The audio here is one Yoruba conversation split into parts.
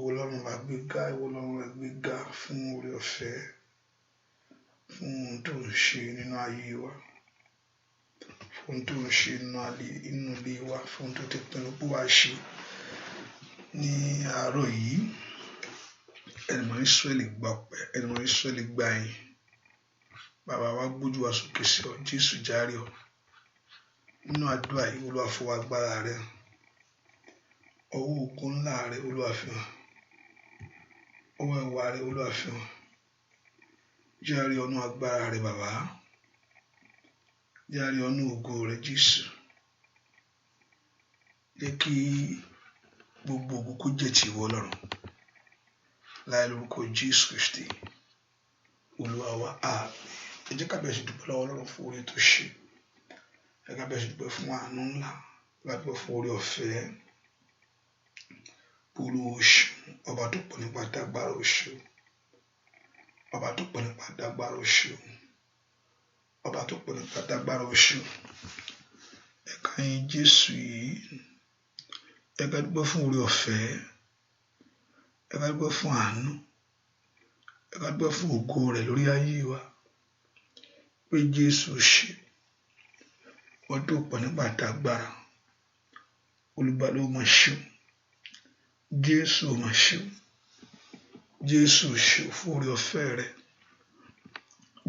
Ọlọ́run máa gbéga, ìwọ Ọlọ́run máa gbéga fún oore ọ̀fẹ́, fún ohun tó ń ṣe nínú ayé wa, fún ohun tó ń ṣe nínú ilé wa, fún ohun tó ti pinnu pé wàá ṣe ní àárọ̀ yìí. Ẹnìmọ̀ Ísírẹ́lì gba ọpẹ́, ẹnìmọ̀ Ísírẹ́lì gba ẹ̀yìn. Bàbá wa gbójú wa sókè sí ọ, Jésù járe ọ. Nínú àdúrà yìí, Olúwa fọwọ́ agbára rẹ, ọwọ́ ògo ńlá rẹ Olúwa fi hàn, ọwọ́ ẹwà rẹ Olúwa fi hàn. Járe ọ̀nà agbára rẹ bàbá, járe ọ̀nà ògo rẹ Jésù. Jẹ́ kí gbogbo ògo kó jẹ́ ti ìwọ Ọlọ́run. Láì lórúkọ Jésù Kristi Olúwa wa, àmín. Ẹ jẹ́ ká bẹ̀rẹ̀ sí dúpẹ́ lọ́wọ́ Ọlọ́run fún oore tó ṣe. Ẹ ká bẹ̀rẹ̀ sí dúpẹ́ fún àánú ńlá, ká dúpẹ́ fún oore ọ̀fẹ́. Olúwa o ṣeun, ọba tó pọ̀ nípa dágbára o ṣeun, ọba tó pọ̀ nípa dágbára o ṣeun, ọba tó pọ̀ nípa dágbára o ṣeun. Ẹ ká yìn Jésù yìí, ẹ ká dúpẹ́ fún oore ọ̀fẹ́, ẹ ká dúpẹ́ fún àánú, ẹ ká dúpẹ́ fún ògo rẹ̀ lórí ayé wa. Pé Jésù ṣe, wọ́n tó pọ̀ nípa dágbára, olùgbàlà ó máa ṣeun. Jésù ó máa ṣeun. Jésù ṣe fún oore ọ̀fẹ́ rẹ̀.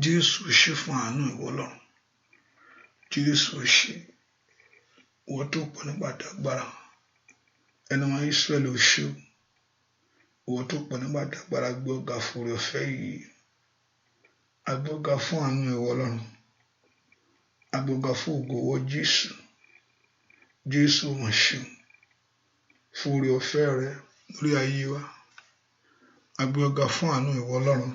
Jésù ṣe fún àánú ìwọ Ọlọ́run. Jésù ṣe, wọ́n tó pọ̀ nípa dágbára. Ẹnìmọ̀ Ísírẹ́lì ó ṣe, wọ́n tó pọ̀ nípa dágbára gbé ọ̀gá fún oore ọ̀fẹ́ yìí. Agbọ́gá fún àánú ìwọ Ọlọ́run. Agbọ́gá fún ògo wọ Jésù. Jésù ó máa ṣeun fún oore ọ̀fẹ́ rẹ̀ lórí ayé wa. Agbọ́gá fún àánú ìwọ Ọlọ́run.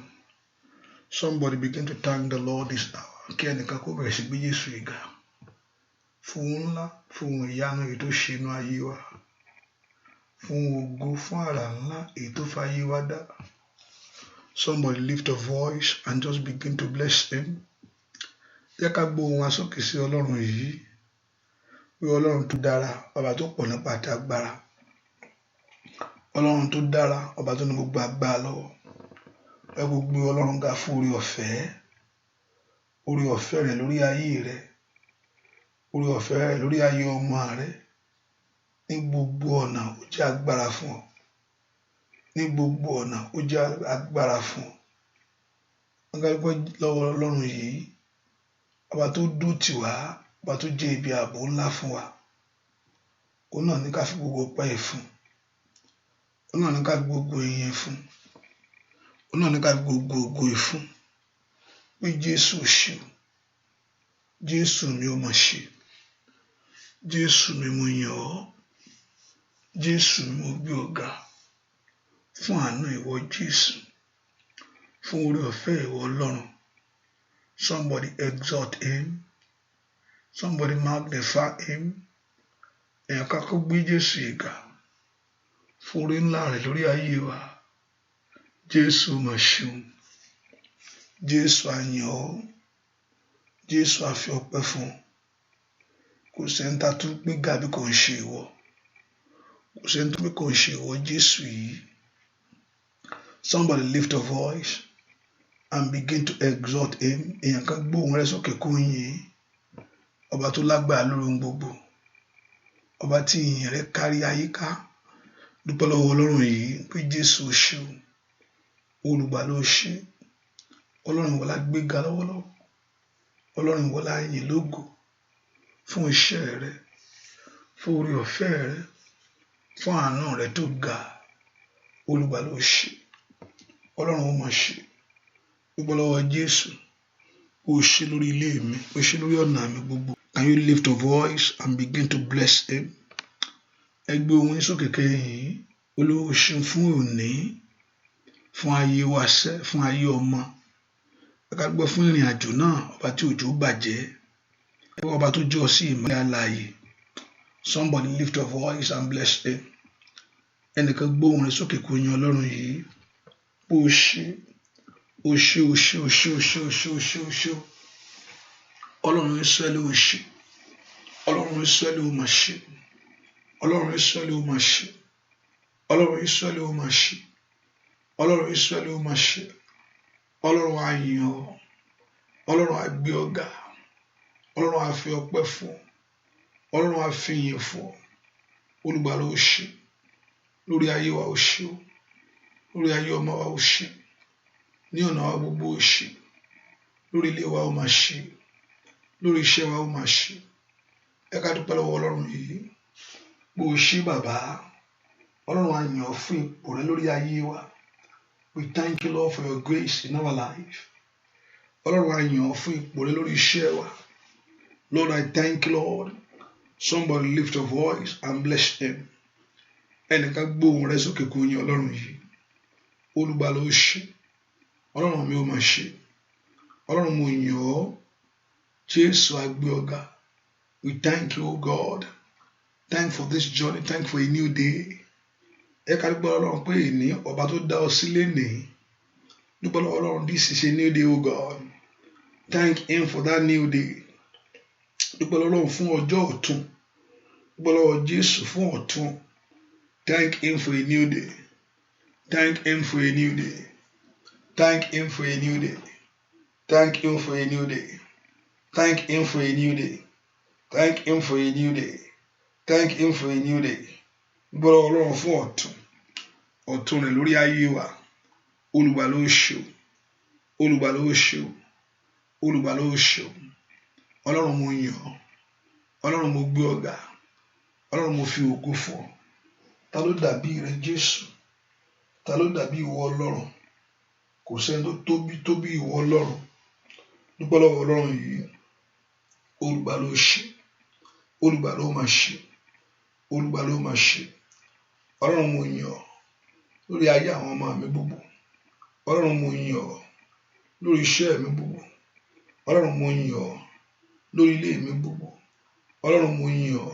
Somebody begin to thank the Lord this hour. Kí ẹnìkan kó bẹ̀rẹ̀ sí gbé Jésù ìgà fún ohun ńlá, fún ohun ìyanu èyí tó ṣe inú ayé wa, fún ògo, fún àrà ńlá èyí tó fa ayé wa dá. Somebody lift a voice and just begin to bless him. Jẹ́ ká gbé ohùn wa sókè sí Ọlọ́run yìí. Pé Ọlọ́run tó dára, ọba tó pọ̀ nípa dágbára. Ọlọ́run tó dára, ọba tó ní gbogbo agbára lọ́wọ́. Ẹ gbogbo Ọlọ́run ga fún oore ọ̀fẹ́. Oore ọ̀fẹ́ rẹ̀ lórí ayé rẹ̀. Oore ọ̀fẹ́ rẹ̀ lórí ayé ọmọ rẹ̀. Ní gbogbo ọ̀nà ó jẹ́ agbára fún ọ. Ní gbogbo ọ̀nà ó jẹ́ agbára fún ọ. Wọ́n ká gbọ́ lọ́wọ́ Ọlọ́run yìí. Ọba tó dúró tì wá, ọba tó jẹ́ ibi ààbò ńlá fún wa. Òun náà ní ká fi gbogbo ọpẹ́ fún. Òun náà ní ká fi gbogbo ìyìn fún. Òun náà ní ká fi gbogbo ògo fún. Pé Jésù ṣe o. Jésù mi ó máa ṣe. Jésù mi mo yìn ọ́. Jésù mi mo gbé ọ ga. Fún àánú ìwọ Jésù. Fún oore ọ̀fẹ́ ìwọ Ọlọ́run. Somebody exalt him. Somebody magnify him. Ẹ̀yàn ká kó gbé Jésù ìgà fún oore ńlá rẹ̀ lórí ayé wa. Jésù máa ṣeun. Jésù a yìn ọ́. Jésù a fi ọpẹ́ fún. Kò sẹ́ni tá tún gbé ga bí kò ń ṣe ìwọ. Kò sẹ́ni tó bí kò ń ṣe ìwọ Jésù yìí. Somebody lift a voice and begin to exalt him. Èèyàn kan gbóhùn rẹ̀ sókè kó yìn. Ọba tó lágbára lórí ohun gbogbo. Ọba tí ìyìn rẹ̀ kárí ayé ká. Dúpẹ́ lọ́wọ́ Ọlọ́run yìí pé Jésù ṣe o. Olùgbàlà ó ṣe. Ọlọ́run ìwọ la gbéga lọ́wọ́lọ́wọ́. Ọlọ́run ìwọ la yìn lógo fún iṣẹ́ rẹ̀, fún oore ọ̀fẹ́ rẹ̀, fún àánú rẹ̀ tó ga. Olùgbàlà ó ṣe. Ọlọ́run ó máa ṣe. Dúpẹ́ lọ́wọ́ Jésù. Ó ṣe lórí ilé mi, ó ṣe lórí ọ̀nà mi gbogbo. Can you lift a voice and begin to bless him? Ẹ gbé ohùn yín sókè kẹ́yìn. Olúwa ṣeun fún òní, fún ayé wa sẹ́, fún ayé ọmọ. Ẹ ká gbọ́ fún ìrìn àjò náà, ọba tí òjò bàjẹ́. Ẹ gbọ́ ọba tó jọ sí ìmọ́lẹ̀ alààyè. Somebody lift a voice and bless him. Ẹnìkan gbóhùn rẹ̀ sókè kó yin Ọlọ́run yìí. Ó ṣe, ó ṣe, ó ṣe, ó ṣe, ó ṣe, ó ṣe, ó ṣe, ó ṣe. Ọlọ́run Ísírẹ́lì ó ṣe. Ọlọ́run Ísírẹ́lì ó máa ṣe. Ọlọ́run Ísírẹ́lì ó máa ṣe. Ọlọ́run Ísírẹ́lì ó máa ṣe. Ọlọ́run Ísírẹ́lì ó máa ṣe. Ọlọ́run á yìn ọ́. Ọlọ́run á gbé ọ ga. Ọlọ́run á fi ọpẹ́ fún ọ. Ọlọ́run á fi ìyìn fún ọ. Olùgbàlà ó ṣe. Lórí ayé wa ó ṣe o. Lórí ayé ọmọ wa ó ṣe. Ní ọ̀nà wa gbogbo ó ṣe. Lórí ilé wa ó máa ṣe. Lórí iṣẹ́ wa ó máa ṣe. Ẹ ká dúpẹ́ lọ́wọ́ Ọlọ́run yìí. Bó o ṣe bàbá. Ọlọ́run á yìn ọ́ fún ipò rẹ lórí ayé wa. We thank you, Lord, for your grace in our life. Ọlọ́run á yìn ọ́ fún ipò rẹ lórí iṣẹ́ wa. Lord, I thank you, Lord. Somebody lift your voice and bless him. Ẹnìkan gbóhùn rẹ sókè kó yìn Ọlọ́run yìí. Olùgbàlà ó ṣe. Ọlọ́run mi ó máa ṣe. Ọlọ́run mo yìn ọ́. Jésù á gbé ọ ga. We thank you, O God. Thank you for this journey. Thank you for a new day. Ẹ ká dúpẹ́ Ọlọ́run pé èní ọba tó dá ọ sílé ní. Dúpẹ́ lọ́wọ́ Ọlọ́run, this is a new day, O God. Thank him for that new day. Dúpẹ́ lọ́wọ́ Ọlọ́run fún ọjọ́ ọ̀tun. Dúpẹ́ lọ́wọ́ Jésù fún ọ̀tun. Thank him for a new day. Thank him for a new day. Thank him for a new day. Thank him for a new day. Thank him for a new day. Thank him for a new day. Thank him for a new day. Dúpẹ́ lọ́wọ́ Ọlọ́run fún ọ̀tun. Ọ̀tun rẹ̀ lórí ayé wa. Olùgbàlà ó ṣe o. Olùgbàlà ó ṣe o. Olùgbàlà ó ṣe o. Ọlọ́run mo yìn ọ́. Ọlọ́run mo gbé ọ ga. Ọlọ́run mo fi ògo fún ọ. Ta ló dàbí rẹ Jésù? Ta ló dàbí ìwọ Ọlọ́run? Kò sẹ́ni tó tóbi ìwọ Ọlọ́run. Dúpẹ́ lọ́wọ́ Ọlọ́run yìí. Olùgbàlà ó ṣe. Olùgbàlà ó máa ṣe. Olùgbàlà ó máa ṣe. Ọlọ́run mo yìn ọ́ lórí ayé àwọn ọmọ mi gbogbo. Ọlọ́run mo yìn ọ́ lórí iṣẹ́ mi gbogbo. Ọlọ́run mo yìn ọ́ lórí ilé mi gbogbo. Ọlọ́run mo yìn ọ́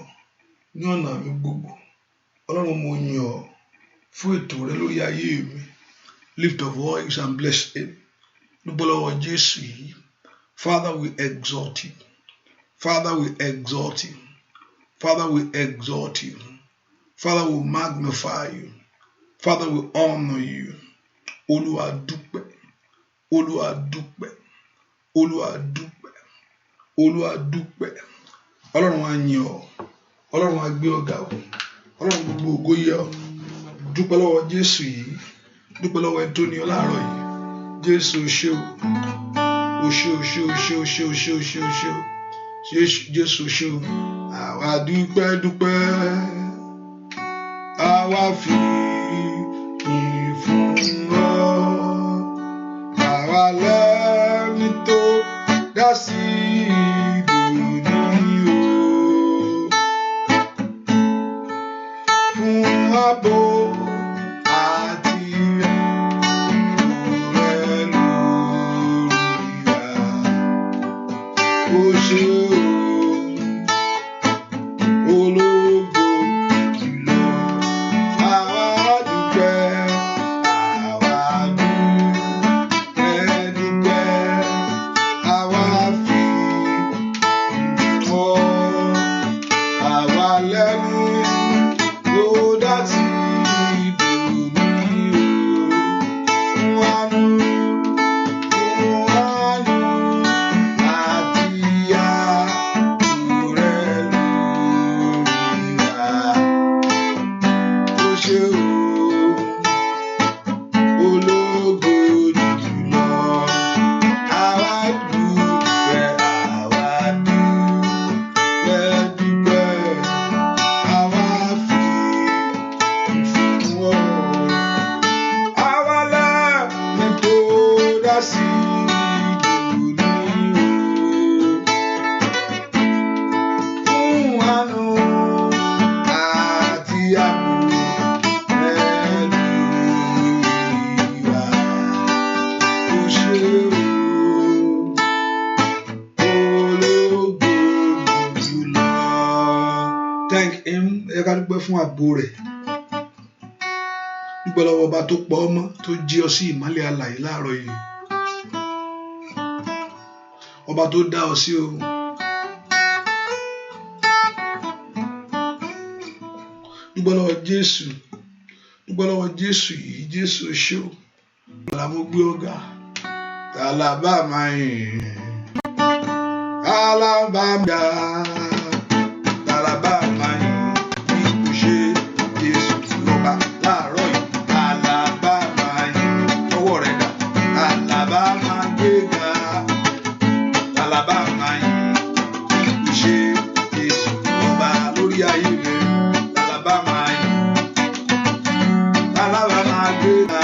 ní ọ̀nà mi gbogbo. Ọlọ́run mo yìn ọ́ fún ètò rẹ lórí ayé mi. Lift your voice and bless him. Dúpẹ́ lọ́wọ́ Jésù yìí. Father, we exalt you. Father, we exalt you. Father, we exalt you. Father, we magnify you. Father, we honor you. Olúwa dúpẹ́. Olúwa dúpẹ́. Olúwa dúpẹ́. Olúwa dúpẹ́. Ọlọ́run á yìn ọ́. Ọlọ́run á gbé ọ ga o. Ọlọ́run gbogbo ògo yẹ ọ́. Dúpẹ́ lọ́wọ́ Jésù yìí. Dúpẹ́ lọ́wọ́ ẹni tó ní ọ láàárọ̀ yìí. Jésù o ṣé o. O ṣé o ṣé o ṣé o ṣé o ṣé o ṣé o ṣé o. Jésù o ṣé o. Àwa dúpẹ́ dúpẹ́. Àwa fi ìyìn fún ọ. Àwa lẹ́ni tó dá sí ìdòní o. Fún ààbò àti rẹ̀ lórí wa. O ṣé o. Fún ààbò rẹ̀. Dúpẹ́ lọ́wọ́ ọba tó pa ọ́ mọ́, tó jí ọ sí ìmọ́lẹ̀ alààyè láàárọ̀ yìí. Ọba tó dá ọ sí o. Dúpẹ́ lọ́wọ́ Jésù. dúpẹ́ lọ́wọ́ Jésù yìí, Jésù ṣó àlàmú gbé ọ̀gá tàlàbà máa yìn alábàámdà tàlàbà máa yìn bí kò ṣe Jésù lọ́ba láàárọ̀ yìí tàlàbà máa yìn ọwọ́ rẹ̀ dà tàlàbà máa gbéga tàlàbà máa yìn bí kò ṣe Jésù lọ́ba lórí ayé rẹ̀ tàlàbà máa yìn tàlàbà máa gbéga.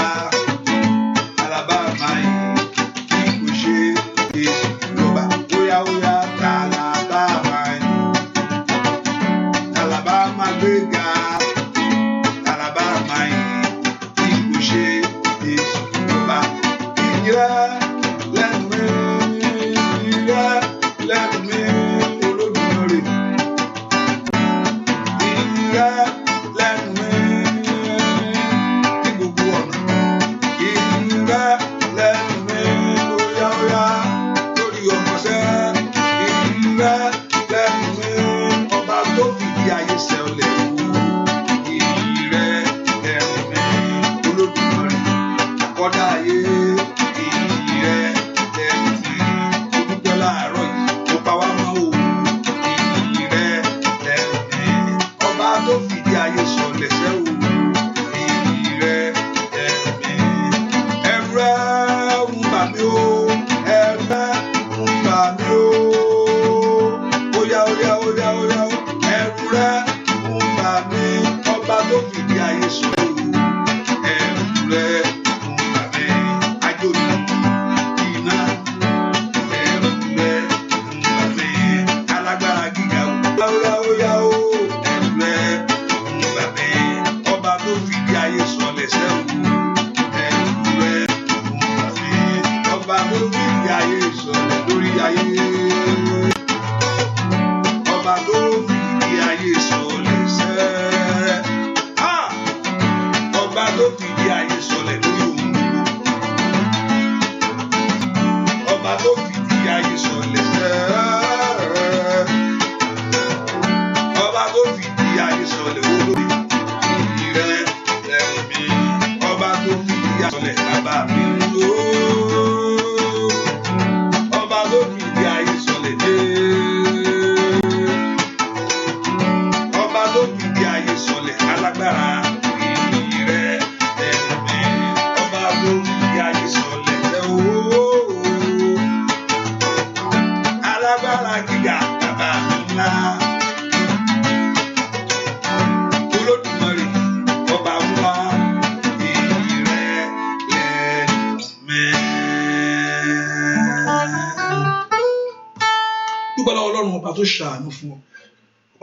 Tó ṣàánú fún ọ,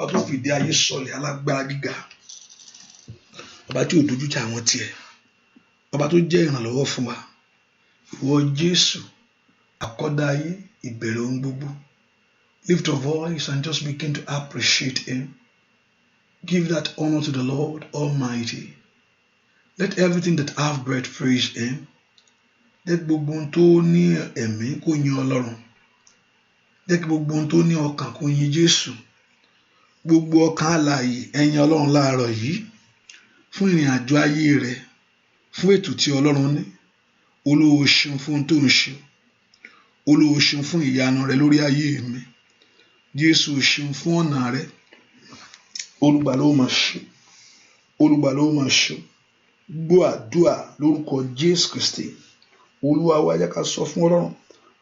ọba tó fìdí ayé sọlẹ̀ alágbára gíga, ọba tí ò dojú tì àwọn tiẹ̀, ọba tó jẹ́ ìrànlọ́wọ́ fún wa, ìwọ Jésù àkọ́dá ayé ìbẹ̀rẹ̀ ohun gbogbo. Lift your voice and just begin to appreciate him. Give that honor to the Lord Almighty. Let everything that have breath praise him. Let gbogbo ohun tó ní ẹ̀mí kó yin Ọlọ́run. Jẹ́ kí gbogbo ohun tó ní ọkàn kó yin Jésù. Gbogbo ọkàn alààyè ẹ̀yin Ọlọ́run láàárọ̀ yìí fún ìrìn àjò ayé rẹ, fún ètò tí Ọlọ́run ní. Olúwa ṣeun fún ohun tó ń ṣe. Olúwa ṣeun fún ìyanu rẹ lórí ayé mi. Jésù ṣeun fún ọ̀nà rẹ. Olùgbà ló máa ṣe. Olùgbà ló máa ṣe. Gbọ́ àdúrà lórúkọ Jésù Kristi. Olúwa wa jẹ́ ká sọ fún Ọlọ́run.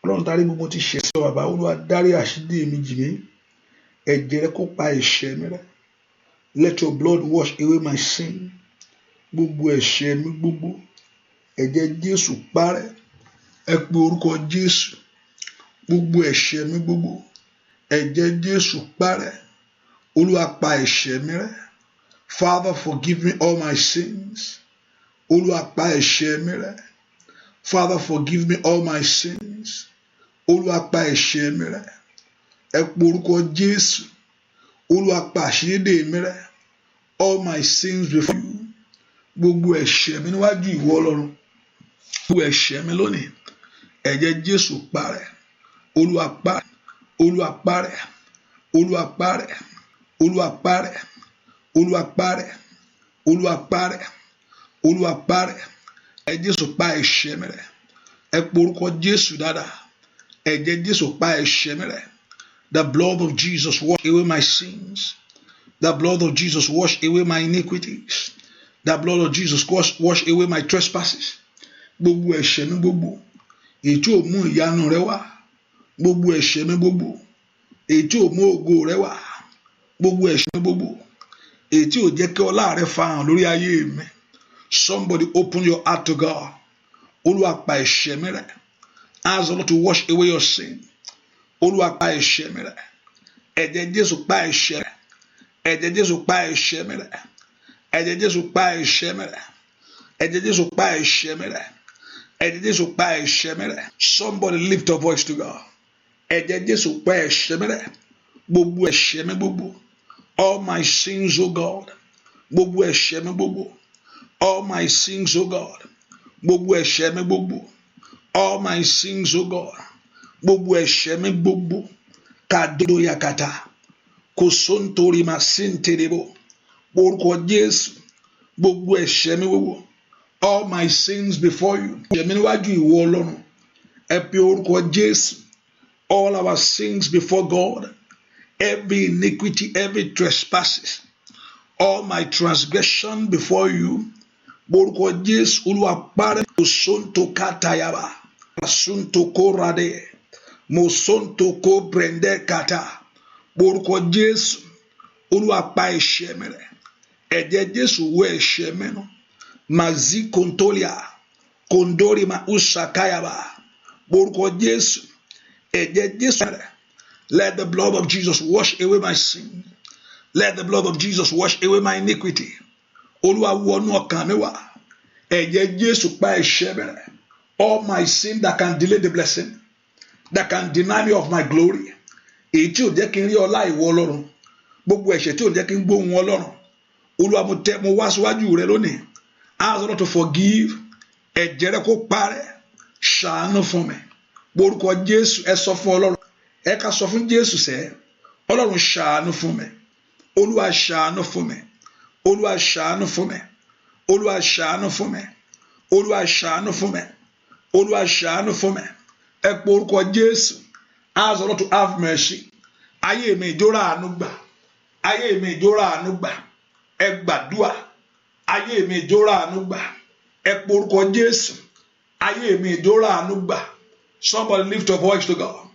Ọlọ́run dárí gbogbo tí ṣẹ̀ sí bàbá. Olúwa dárí àṣídé mi jì mí. Ẹ̀jẹ̀ rẹ kó pa ẹ̀ṣẹ̀ mi rẹ́. Let your blood wash away my sin. Gbogbo ẹ̀ṣẹ̀ mi gbogbo. Ẹ̀jẹ̀ Jésù parẹ́. Ẹ pe orúkọ Jésù. Gbogbo ẹ̀ṣẹ̀ mi gbogbo. Ẹ̀jẹ̀ Jésù parẹ́. Olúwa pa ẹ̀ṣẹ̀ mi rẹ́. Father, forgive me all my sins. Olúwa pa ẹ̀ṣẹ̀ mi rẹ́. Father, forgive me all my sins. Olúwa pa ẹ̀ṣẹ̀ mi rẹ́. Ẹ pe orúkọ Jésù. Olúwa pa àṣírí mi rẹ́. All my sins before you. Gbogbo ẹ̀ṣẹ̀ mi níwájú ìwọ Ọlọ́run. Gbogbo ẹ̀ṣẹ̀ mi lónìí. Ẹ̀jẹ̀ Jésù parẹ́. Olúwa parẹ́. Olúwa parẹ́. Olúwa parẹ́. Olúwa parẹ́. Olúwa parẹ́. Olúwa parẹ́. Olúwa parẹ́. Ẹ̀jẹ̀ Jésù pa ẹ̀ṣẹ̀ mi rẹ́. Ẹ pe orúkọ Jésù dáadáa. Ẹ̀jẹ̀ Jésù pa ẹ̀ṣẹ̀ mi rẹ́. The blood of Jesus wash away my sins. The blood of Jesus wash away my iniquities. The blood of Jesus wash away my trespasses. Gbogbo ẹ̀ṣẹ̀ mi gbogbo èyí tí ò mú ìyanu rẹ wá. Gbogbo ẹ̀ṣẹ̀ mi gbogbo èyí tí ò mú ògo rẹ wá. Gbogbo ẹ̀ṣẹ̀ mi gbogbo èyí tí ò jẹ́ kí ọlá rẹ farahàn lórí ayé mi. Somebody open your heart to God. Olúwa pa ẹ̀ṣẹ̀ mi rẹ́. Ask the Lord to wash away your sin. Olúwa pa ẹ̀ṣẹ̀ mi rẹ́. Ẹ̀jẹ̀ Jésù pa ẹ̀ṣẹ̀ rẹ́. Ẹ̀jẹ̀ Jésù pa ẹ̀ṣẹ̀ mi rẹ́. Ẹ̀jẹ̀ Jésù pa ẹ̀ṣẹ̀ mi rẹ́. Ẹ̀jẹ̀ Jésù pa ẹ̀ṣẹ̀ mi rẹ́. Ẹ̀jẹ̀ Jésù pa ẹ̀ṣẹ̀ mi rẹ́. Somebody lift your voice to God. Ẹ̀jẹ̀ Jésù pa ẹ̀ṣẹ̀ mi rẹ́. Gbogbo ẹ̀ṣẹ̀ mi gbogbo. All my sins, O God. Gbogbo ẹ̀ṣẹ̀ mi gbogbo. All my sins, O God. Gbogbo ẹ̀ṣẹ̀ mi gbogbo. All my sins, O God. Gbogbo ẹ̀ṣẹ̀ mi gbogbo. Kadodo yakata. Kosontori ma sinterebo. Orúkọ Jésù. Gbogbo ẹ̀ṣẹ̀ mi gbogbo. All my sins before you. Ẹ̀ṣẹ̀ mi níwájú ìwọ Ọlọ́run. Ẹ pe orúkọ Jésù. All our sins before God. Every iniquity, every trespasses. All my transgression before you. Orúkọ Jésù. Olúwa parẹ́. Kosonto katayaba. Asunto korade. Mosonto ko brende kata. Orúkọ Jésù. Olúwa pa ẹ̀ṣẹ̀ mi rẹ́. Ẹ̀jẹ̀ Jésù wẹ̀ ẹ̀ṣẹ̀ mi nù. Mazi kontolia. Kondori ma usakayaba. Orúkọ Jésù. Ẹ̀jẹ̀ Jésù rẹ́. Let the blood of Jesus wash away my sin. Let the blood of Jesus wash away my iniquity. Olúwa wọnú ọkàn mi wá. Ẹ̀jẹ̀ Jésù pa ẹ̀ṣẹ̀ mi rẹ́. All my sin that can delay the blessing, that can deny me of my glory. Èyí tí ò jẹ́ kí n rí ọlá ìwọ Ọlọ́run. Gbogbo ẹ̀ṣẹ̀ tí ò jẹ́ kí n gbóhùn Ọlọ́run. Olúwa mo wá síwájú rẹ lónìí. Ask the Lord to forgive. Ẹ̀jẹ̀ rẹ kó parẹ́. Ṣàánú fún mi. Orúkọ Jésù ẹ sọ fún Ọlọ́run. Ẹ ká sọ fún Jésù sẹ́. Ọlọ́run ṣàánú fún mi. Olúwa ṣàánú fún mi. Olúwa ṣàánú fún mi. Olúwa ṣàánú fún mi. Olúwa ṣàánú fún mi. Olúwa ṣàánú fún mi. Ẹ pe orúkọ Jésù. Ask the Lord to have mercy. Ayé mi ìjọ́ra àánú gbà. Ayé mi ìjọ́ra àánú gbà. Ẹ gbàdúà. Ayé mi ìjọ́ra àánú gbà. Ẹ pe orúkọ Jésù. Ayé mi ìjọ́ra àánú gbà. Somebody lift your voice to God.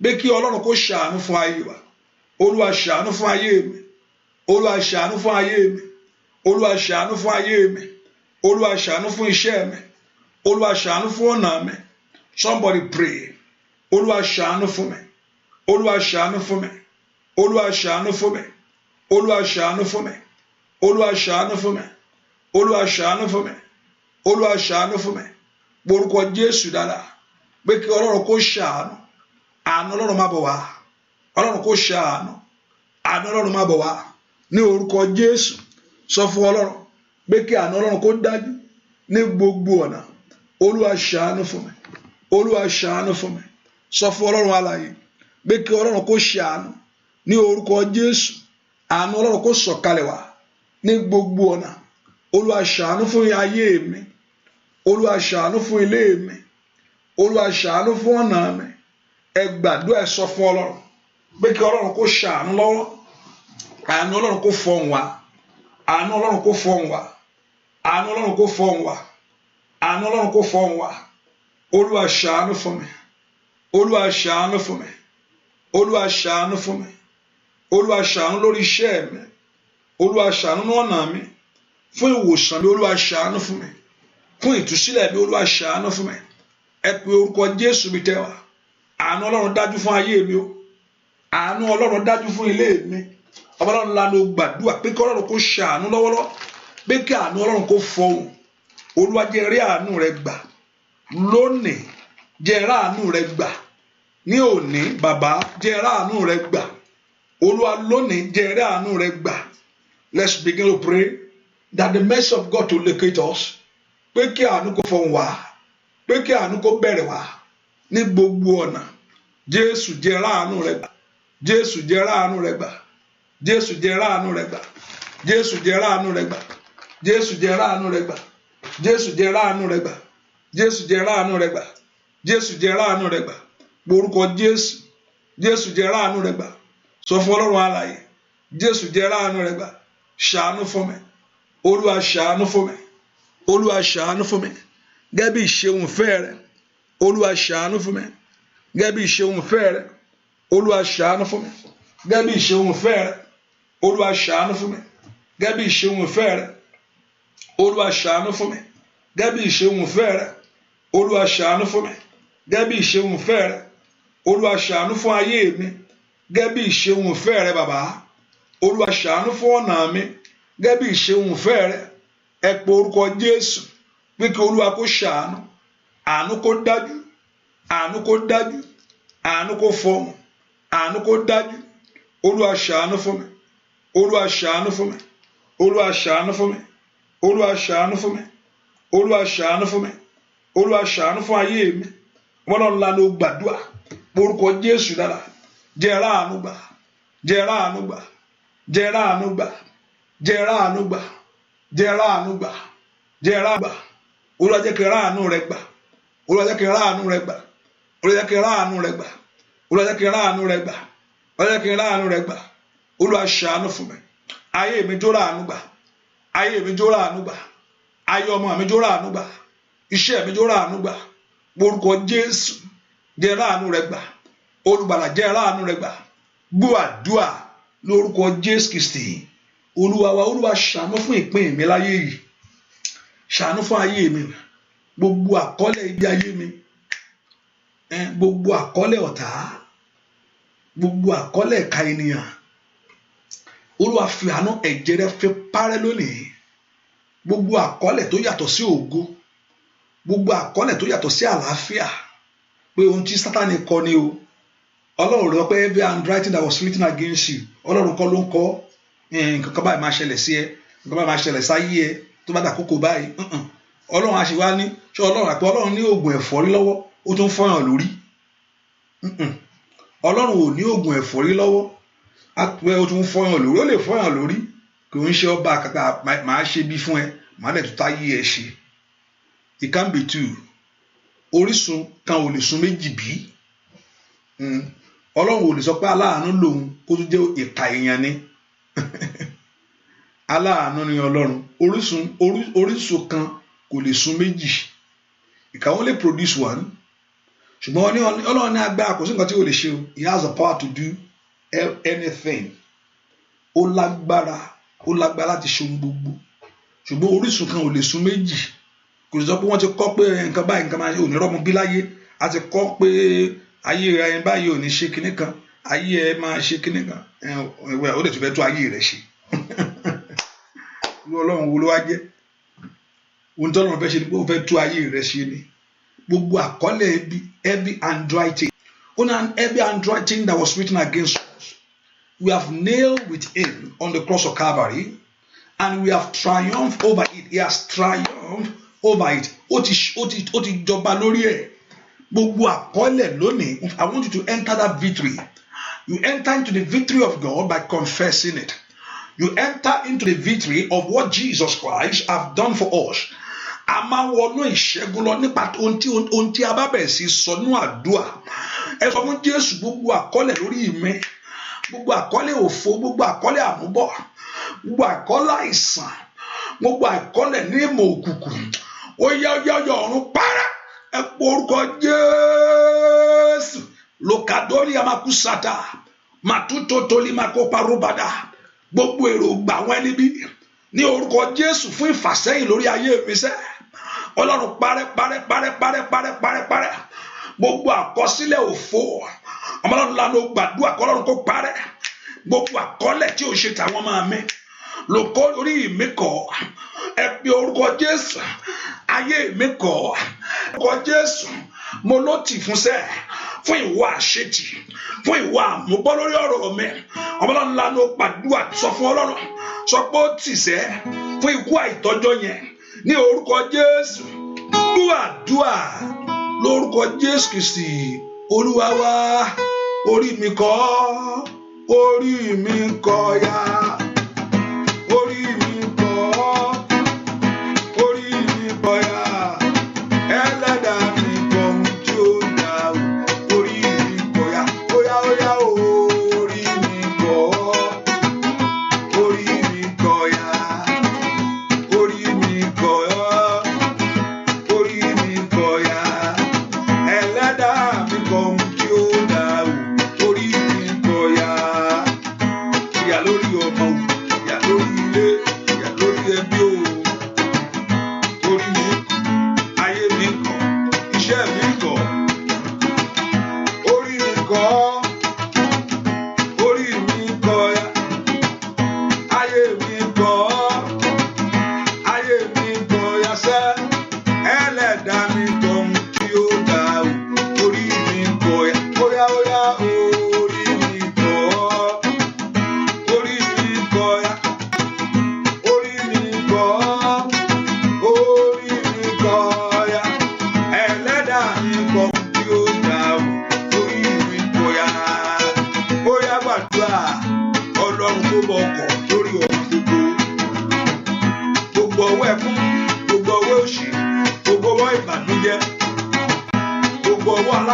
Bí kí Ọlọ́run kó ṣàánú fún ayé wa. Olúwa ṣàánú fún ayé mi. Olúwa ṣàánú fún ayé mi. Olúwa ṣàánú fún ayé mi. Olúwa ṣàánú fún iṣẹ́ mi. Olúwa ṣàánú fún ọ̀nà mi. Somebody pray. Olúwa ṣàánú fún mi. Olúwa ṣàánú fún mi. Olúwa ṣàánú fún mi. Olúwa ṣàánú fún mi. Olúwa ṣàánú fún mi. Olúwa ṣàánú fún mi. Olúwa ṣàánú fún mi. Orúkọ Jésù dáadáa. Pé kí Ọlọ́run kó ṣàánú. Àánú Ọlọ́run máa bọ̀ wá. Ọlọ́run kó ṣàánú. Àánú Ọlọ́run máa bọ̀ wá. Ní orúkọ Jésù. Sọ fún Ọlọ́run. Pé kí àánú Ọlọ́run kó dájú ní gbogbo ọ̀nà. Olúwa ṣàánú fún mi. Olúwa ṣàánú fún mi. Sọ fún Ọlọ́run alààyè. Pé kí Ọlọ́run kó ṣàánú. Ní orúkọ Jésù. Àánú Ọlọ́run kó sọ̀kalẹ̀ wá. Ní gbogbo ọ̀nà. Olúwa ṣàánú fún ayé mi. Olúwa ṣàánú fún ilé mi. Olúwa ṣàánú fún ọ̀nà mi. Ẹ gbàdúrà ẹ sọ fún Ọlọ́run. Pé kí Ọlọ́run kó ṣàánú lọ́wọ́. Àánú Ọlọ́run kó fọhùn wá. Àánú Ọlọ́run kó fọhùn wá. Àánú Ọlọ́run kó fọhùn wá. Àánú Ọlọ́run kó fọhùn wá. Olúwa ṣàánú fún mi. Olúwa ṣàánú fún mi. Olúwa ṣàánú fún mi. Olúwa ṣàánú lórí iṣẹ́ mi. Olúwa ṣàánú ní ọ̀nà mi. Fún ìwòsàn mi Olúwa ṣàánú fún mi. Fún ìtúsílẹ̀ mi Olúwa ṣàánú fún mi. Ẹ pe orúkọ Jésù mi tẹ́ wá. Àánú Ọlọ́run dájú fún ayé mi o. Àánú Ọlọ́run dájú fún ilé mi. Ọlọ́run lanu gbàdúrà pé kí Ọlọ́run kó ṣàánú lọ́wọ́lọ́wọ́. Pé kí àánú Ọlọ́run kó fọhùn. Olúwa jẹ́ rí àánú rẹ gbà. Lónìí jẹ́ rí àánú rẹ gbà. Ní òní bàbá jẹ́ rí àánú rẹ gbà. Olúwa lónìí jẹ́ rí àánú rẹ gbà. Let's begin to pray that the mercy of God to locate us. Pé kí àánú kó fọhùn wá. Pé kí àánú kó bẹ̀rẹ̀ wá. Ní gbogbo ọ̀nà. Jésù jẹ́ rí àánú rẹ gbà. Jésù jẹ́ rí àánú rẹ gbà. Jésù jẹ́ rí àánú rẹ gbà. Jésù jẹ́ rí àánú rẹ gbà. Jésù jẹ́ rí àánú rẹ gbà. Jésù jẹ́ ráàánú rẹ gbà. Jésù jẹ́ ráàánú rẹ gbà. Jésù jẹ́ ráàánú rẹ gbà. Orúkọ Jésù. Jésù jẹ́ ráàánú rẹ gbà. Sọ fún Ọlọ́run alààyè. Jésù jẹ́ ráàánú rẹ gbà. Ṣàánú fún mi. Olúwa ṣàánú fún mi. Olúwa ṣàánú fún mi. Gẹ́gẹ́ bí ìṣeun ìfẹ́ rẹ. Olúwa ṣàánú fún mi. Gẹ́gẹ́ bí ìṣeun ìfẹ́ rẹ. Olúwa ṣàánú fún mi. Gẹ́gẹ́ bí ìṣeun ìfẹ́ rẹ. Olúwa ṣàánú fún mi. Gẹ́gẹ́ bí ìṣeun ìfẹ́ rẹ. Olúwa ṣàánú fún mi. Gẹ́gẹ́ bí ìṣeun ìfẹ́ rẹ. Olúwa ṣàánú fún mi. Gẹ́gẹ́ bí ìṣeun ìfẹ́ rẹ. Olúwa ṣàánú fún ayé mi. Gẹ́gẹ́ bí ìṣeun ìfẹ́ rẹ bàbá. Olúwa ṣàánú fún ọ̀nà mi. Gẹ́gẹ́ bí ìṣeun ìfẹ́ rẹ. Ẹ pe orúkọ Jésù. Pé kí Olúwa kó ṣàánú. Àánú kó dájú. Àánú kó dájú. Àánú kó fọhùn. Àánú kó dájú. Olúwa ṣàánú fún mi. Olúwa ṣàánú fún mi. Olúwa ṣàánú fún mi. Olúwa ṣàánú fún mi. Olúwa ṣàánú fún mi. Olúwa ṣàánú fún ayé mi. Wọ́n lọ́n lanu gbàdúrà. Orúkọ Jésù dára. Jẹ́ ráàánú gbà. Jẹ́ ráàánú gbà. Jẹ́ ráàánú gbà. Jẹ́ ráàánú gbà. Jẹ́ ráàánú gbà. Jẹ́ ráàánú gbà. Olúwa jẹ́ kí ráàánú rẹ gbà. Olúwa jẹ́ kí ráàánú rẹ gbà. Olúwa jẹ́ kí ráàánú rẹ gbà. Olúwa jẹ́ kí ráàánú rẹ gbà. Olúwa jẹ́ kí ráàánú rẹ gbà. Olúwa ṣàánú fún mi. Ayé mi jó ráàánú gbà. Ayé mi jó ráàánú gbà. Ayé ọmọ mi jó ráàánú gbà. Iṣẹ́ mi jó ráàánú gbà. Orúkọ Jésù jẹ́ ráàánú rẹ gbà. Olùgbàlà jẹ́ ráàánú rẹ gbà. Gbọ́ àdúà lórúkọ Jésù Kristi. Olúwa wa, Olúwa ṣàánú fún ìpín mi láyé yìí. Ṣàánú fún ayé mi. Gbogbo àkọlé ibi ayé mi. Gbogbo àkọlé ọ̀tá. Gbogbo àkọlé ẹ̀ka ènìyàn. Olúwa fi àánú ẹ̀jẹ̀ rẹ fi parẹ́ lónìí. Gbogbo àkọlé tó yàtọ̀ sí ògo. Gbogbo àkọlé tó yàtọ̀ sí àlàáfíà. Pé ohun tí Sátánì kọ ni o. Ọlọ́run rẹ pé every handwriting that was written against you. Ọlọ́run kọ́ ló ń kọ́. Nǹkan kan báyìí máa ṣẹlẹ̀ sí ẹ. Nǹkan báyìí máa ṣẹlẹ̀ sáyé ẹ. Tó bá dàkókò báyìí. Ọlọ́run a sì wá ní. Ṣé Ọlọ́run àpẹ Ọlọ́run ní oògùn ẹ̀fọ́rí lọ́wọ́. Ó tún fọyàn lórí. Ọlọ́run ò ní oògùn ẹ̀fọ́rí lọ́wọ́. Àpẹ ó tún fọyàn lórí. Ó lè fọyàn lórí. Kò ń ṣe ọba àkàtà máa ṣe bí fún ẹ. Màá dẹ̀ tó táyé ẹ ṣe. It can be two. Orísun kan ò lè sun méjì bí. Ọlọ́run ò lè sọ pé aláàánú lòun kó tún jẹ́ ìka èèyàn ni. Aláàánú ni Ọlọ́run. Orísun kan kò lè sun méjì. It can only produce one. Ṣùgbọ́n Ọlọ́run ní agbára, kò sí nǹkan tí ó lè ṣe o. He has the power to do anything. Ó lágbára láti ṣe ohun gbogbo. Ṣùgbọ́n orísun kan ò lè sun méjì. Kò sọ pé wọ́n ti kọ́ pé nǹkan báyìí nǹkan máa ṣe òní rọ́mọ bí láyé. A ti kọ́ pé ayé ẹ báyìí ò ní ṣe kinní kan. Ayé ẹ máa ṣe kinní kan. Ó lè tún fẹ́ tó ayé rẹ̀ ṣe. Ọlọ́run wo ló wá jẹ́? Ohun tí Ọlọ́run fẹ́ ṣe ni pé ó fẹ́ tó ayé rẹ̀ ṣe ni. Gbogbo àkọlé every handwriting. Every handwriting that was written against us. We have nailed with him on the cross of Calvary. And we have triumphed over it. He has triumphed over it. Ó ti jọba lórí ẹ̀. Gbogbo àkọlé lónìí. I want you to enter that victory. You enter into the victory of God by confessing it. You enter into the victory of what Jesus Christ have done for us. A máa wọnú ìṣẹ́gun lọ nípa ohun tí a bá bẹ̀rẹ̀ sí sọ nínú àdúrà. Ẹ sọ fún Jésù gbogbo àkọlé lórí mi. Gbogbo àkọlé òfo, gbogbo àkọlé àmúbọ̀. Gbogbo àkọlé àìsàn. Gbogbo àkọlé ní ìmọ̀ òkùnkùn. Ó yá ọ̀run para. Ẹ po orúkọ Jésù. Lokadori amakusata. Matuto toli makopa rubada. Gbogbo èròǹgbà àwọn ẹni bí ní orúkọ Jésù fún ìfàsẹ́yìn lórí ayé mi sẹ́. Ọlọ́run parẹ́. Gbogbo àkọsílẹ̀ òfo. Ọlọ́run lánàá gbàdúrà kọ́lọ́run kó parẹ́. Gbogbo àkọlẹ̀ tí ò ṣe tàwọn máa mi. Lóko orí mi kọ̀. Ẹ pe orúkọ Jésù. Ayé mi kọ̀. Orúkọ Jésù. Mo ló tì fún sẹ́. Fún ìwà àṣetì. Fún ìwà àmúbọ́ lórí ọ̀rọ̀ mi. Ọlọ́run lánàá gbàdúrà sọ fún Ọlọ́run. Sọ pé ó tì sẹ́. Fún ikú àìtọ́jọ́ yẹn. Ní orúkọ Jésù. Dúàdúà. Lórúkọ Jésù Kristi. Olúwa wa. Orí mi kọ́. Orí mi kọ́ ya. Orí mi kọ́. Orí mi kọ́.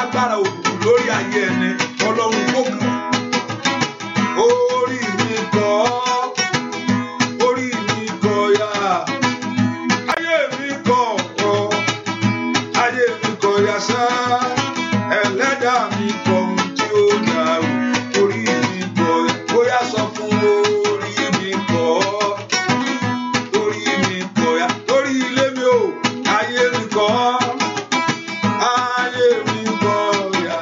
agbára òkùnkùn lórí ayé ẹni Ọlọ́run kò kàn. Orí mi kọ́, orí mi kọ́ ya, ayé mi kọ́ ọ́, ayé mi kọ́ ya sá, ẹlẹ́dàá mi kọ́ ohun tí ó dà o, orí mi kọ́ ya, bóyá sọ fún orí mi kọ́, orí mi kọ́ ya, lórí ilé mi o, ayé mi kọ́, ayé mi kọ́ ya,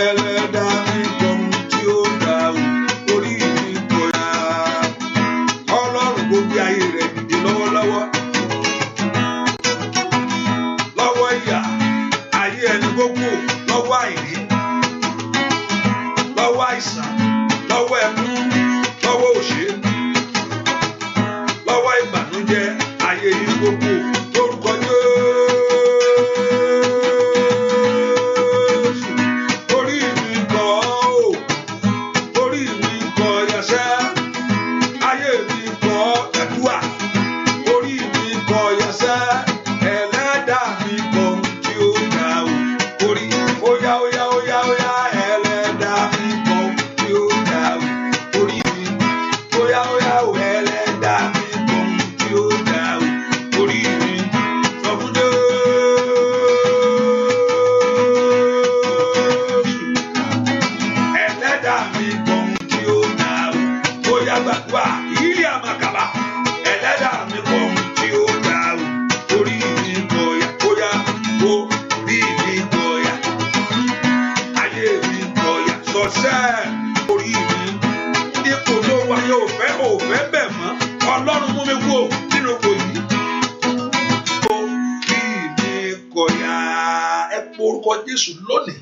ẹlẹ́dàá mi kọ́ ohun tí ó dà o, orí mi kọ́ ya. Ọlọ́run gbogbo ayé rẹ̀ dìde lọ́wọ́lọ́wọ́, lọ́wọ́ ìyà ayé ẹni gbogbo, lọ́wọ́ àìní, lọ́wọ́ àìsàn, lọ́wọ́ ẹkún, lọ́wọ́ òṣè, lọ́wọ́ ìbànújẹ́ ayé yìí gbogbo lórúkọ Jésù. Orí mi kọ́ o, orí mi kọ́ yẹsẹ́, ayé mi kọ́ ẹ̀dúà, orí mi kọ́ yẹsẹ́, ẹlẹ́dàá mi kọ́ ohun tí ó dà o, orí óyá óyá óyá óyá, ẹlẹ́dàá mi kọ́ ohun tí ó dà o, orí mi óyá óyá ó, ẹlẹ́dàá mi kọ́ ohun tí ó dà o, orí mi sọ fún Jésù. Ẹlẹ́dàá mi kọ́ ohun tí ó dà o, bóyá gbàgbà ìrírí àmàkàbà, ẹlẹ́dàá mi kọ́ ohun tí ó dà o, orí mi kọ́ ya, bóyá orí mi kọ́ ya, ayé mi kọ́ ya, sọ́sẹ́ orí mi. Ipò tó wáyé òfẹ́ bẹ̀ mọ́, Ọlọ́run mú mi kú nínú ipò yìí. Orí mi kọ́ ya, ẹ pọ orúkọ Jésù lónìí,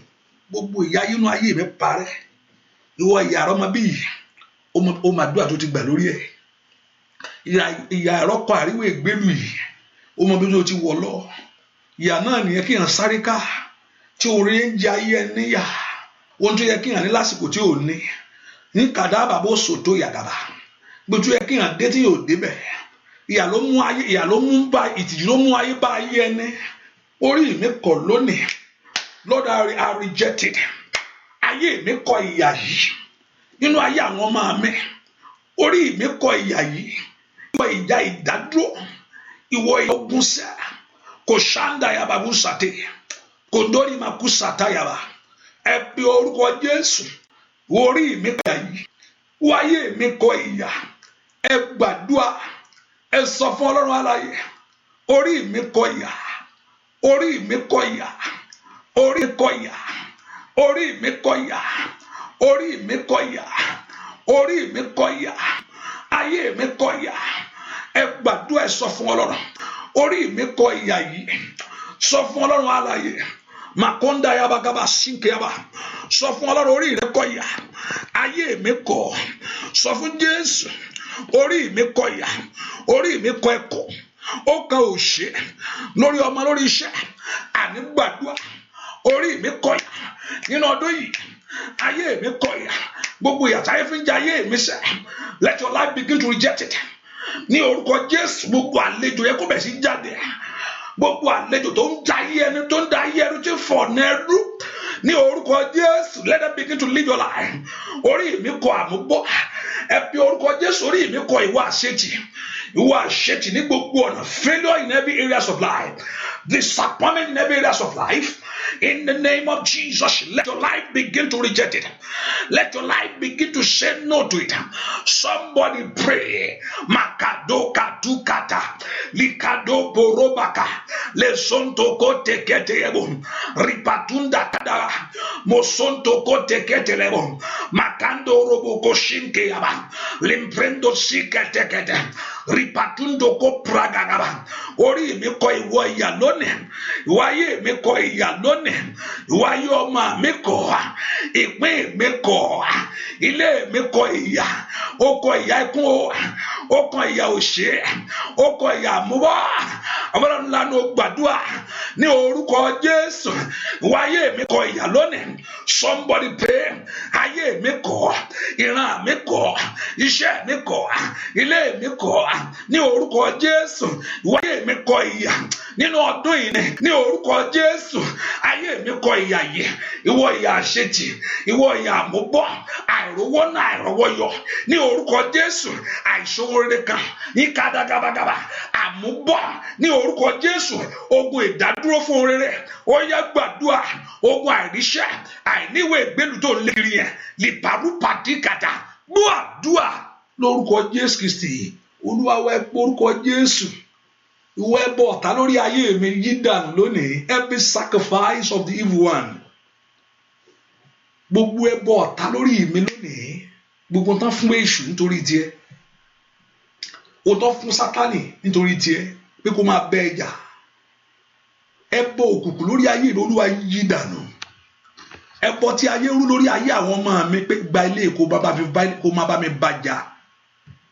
gbogbo ìyà inú ayé mi parẹ́. Ìwọ ìyà ọmọ bíi ó máa dúà tó ti gbà lórí ẹ̀. Ìyà ẹ̀rọ́kọ àríwé ìgbélu yìí ó mọ bí ó ti wọ̀ lọ. Ìyà náà nìyẹn kí èèyàn sáré ká, tí orí ń jẹ ayé ẹ níyà, ohun tó yẹ kí èèyàn ní lásìkò tí ò ní. Ní kàdáàbà bó sòtó yàgàbà, gbogbo yẹ kí èèyàn dé tí yóò débẹ̀. Ìyà ló mú ayé, ìyà ló mú bá ìtìjú, ló mú ayé bá ayé ẹni. Orí mi kọ̀ lónìí, Lord, I reject it. Ayé mi kọ̀ ìyà yìí nínú ayé àwọn ọmọ mi. Orí mi kọ̀ ìyà yìí, ìwọ ìjà ìdádúró, ìwọ ìyógun sẹ, kò ṣáńdà yàbá bú sàté, kò dórí ma kú sàtá yàbá. Ẹ pe orúkọ Jésù. Orí mi kọ̀ ìyà yìí, ìwọ ayé mi kọ̀ ìyà. Ẹ gbàdúrà, ẹ sọ fún Ọlọ́run alààyè. Orí mi kọ̀ ìyà, orí mi kọ̀ ìyà, orí mi kọ̀ ìyà, orí mi kọ̀ ìyà, orí mi kọ̀ ìyà, orí mi kọ̀ ìyà, ayé mi kọ̀ ìyà. Ẹ gbàdúrà, ẹ sọ fún Ọlọ́run. Orí mi kọ̀ ìyà yìí, sọ fún Ọlọ́run alààyè. Makonda yaba gaba sinke yaba, sọ fún Ọlọ́run, orí rẹ kọ̀ ìyà, ayé mi kọ̀. Sọ fún Jésù, orí mi kọ̀ ìyà, orí mi kọ̀ ẹ̀kọ́, ó kan òṣè lórí ọmọ, lórí iṣẹ́, àní gbàdúrà. Orí mi kọ̀ ìyà nínú ọdún yìí, ayé mi kọ̀ ìyà, gbogbo ìyà táyé fi ń jẹ ayé mi sẹ́. Let your life begin to reject it. Ní orúkọ Jésù, gbogbo àlejò yẹ kó bẹ̀ sí jáde. Gbogbo àlejò tó ń ja ayé ẹni, tó ń da ayé ẹni, tí fọ̀ ní ẹrú. Ní orúkọ Jésù, let them begin to live your life. Orí mi kọ̀ àmúbọ̀. Ẹ pe orúkọ Jésù. Orí mi kọ̀ ìwà àṣetì, ìwà àṣetì ní gbogbo ọ̀nà. Failure in every areas of life, disappointment in every areas of life. In the name of Jesus, let your life begin to reject it. Let your life begin to say no to it. Somebody pray. Makado katukata, likado borobaka, lesonto kote kete yebo, ripatunda kada, mosonto kote kete lebo, makando robo koshinke yaba, limprendo sikete kete, ripatundo ko pragagaba. Orí mi kọ̀ ìwọ ìyà lónìí, ìwọ ayé mi kọ̀ ìyà lónìí, ìwọ ayé ọmọ mi kọ̀, ìpín mi kọ̀, ilé mi kọ̀ ìyà, ó kọ̀ ìyà ikún o, ó kọ̀ ìyà òṣè, ó kọ̀ ìyà àmúbọ̀. Ọlọ́run ńlá ló gbàdúrà ní orúkọ Jésù. Ìwọ ayé mi kọ̀ ìyà lónìí. Somebody pray. Ayé mi kọ̀, ìran mi kọ̀, iṣẹ́ mi kọ̀, ilé mi kọ̀, ní orúkọ Jésù ayé mi kọ ìyà nínú ọdún yìí ní orúkọ Jésù ayé mi kọ ìyà yìí ìwọ ìyà àṣetì ìwọ ìyà àmúbọ̀ àìrówó náà àìrọ́wọ́ yọ ní orúkọ Jésù àìṣòwòrere kan ní kádàgàbàgàbà àmúbọ̀ ní orúkọ Jésù ogun ìdádúró fún rere ó yá gbàdúrà ogun àìríṣẹ́ àìníwèé ìgbélú tó lérí yẹn lìpàrú pàdíkàtà gbàdúrà lórúkọ Jésù Kristi Olúwa wá orúkọ Jésù ìwọ ẹbọ ọ̀tá lórí ayé mi yí dànù lónìí every sacrifice of the evil one gbogbo ẹbọ ọ̀tá lórí mi lónìí gbogbo tán fún èṣù nítorí tiẹ̀ o tán fún Sátánì nítorí tiẹ̀ pé kó máa bẹ ẹjà ẹbọ òkùnkùn lórí ayé mi Olúwa yí dànù ẹbọ tí ayé rú lórí ayé àwọn ọmọ mi pé gba ilé kó má bá mi bàjá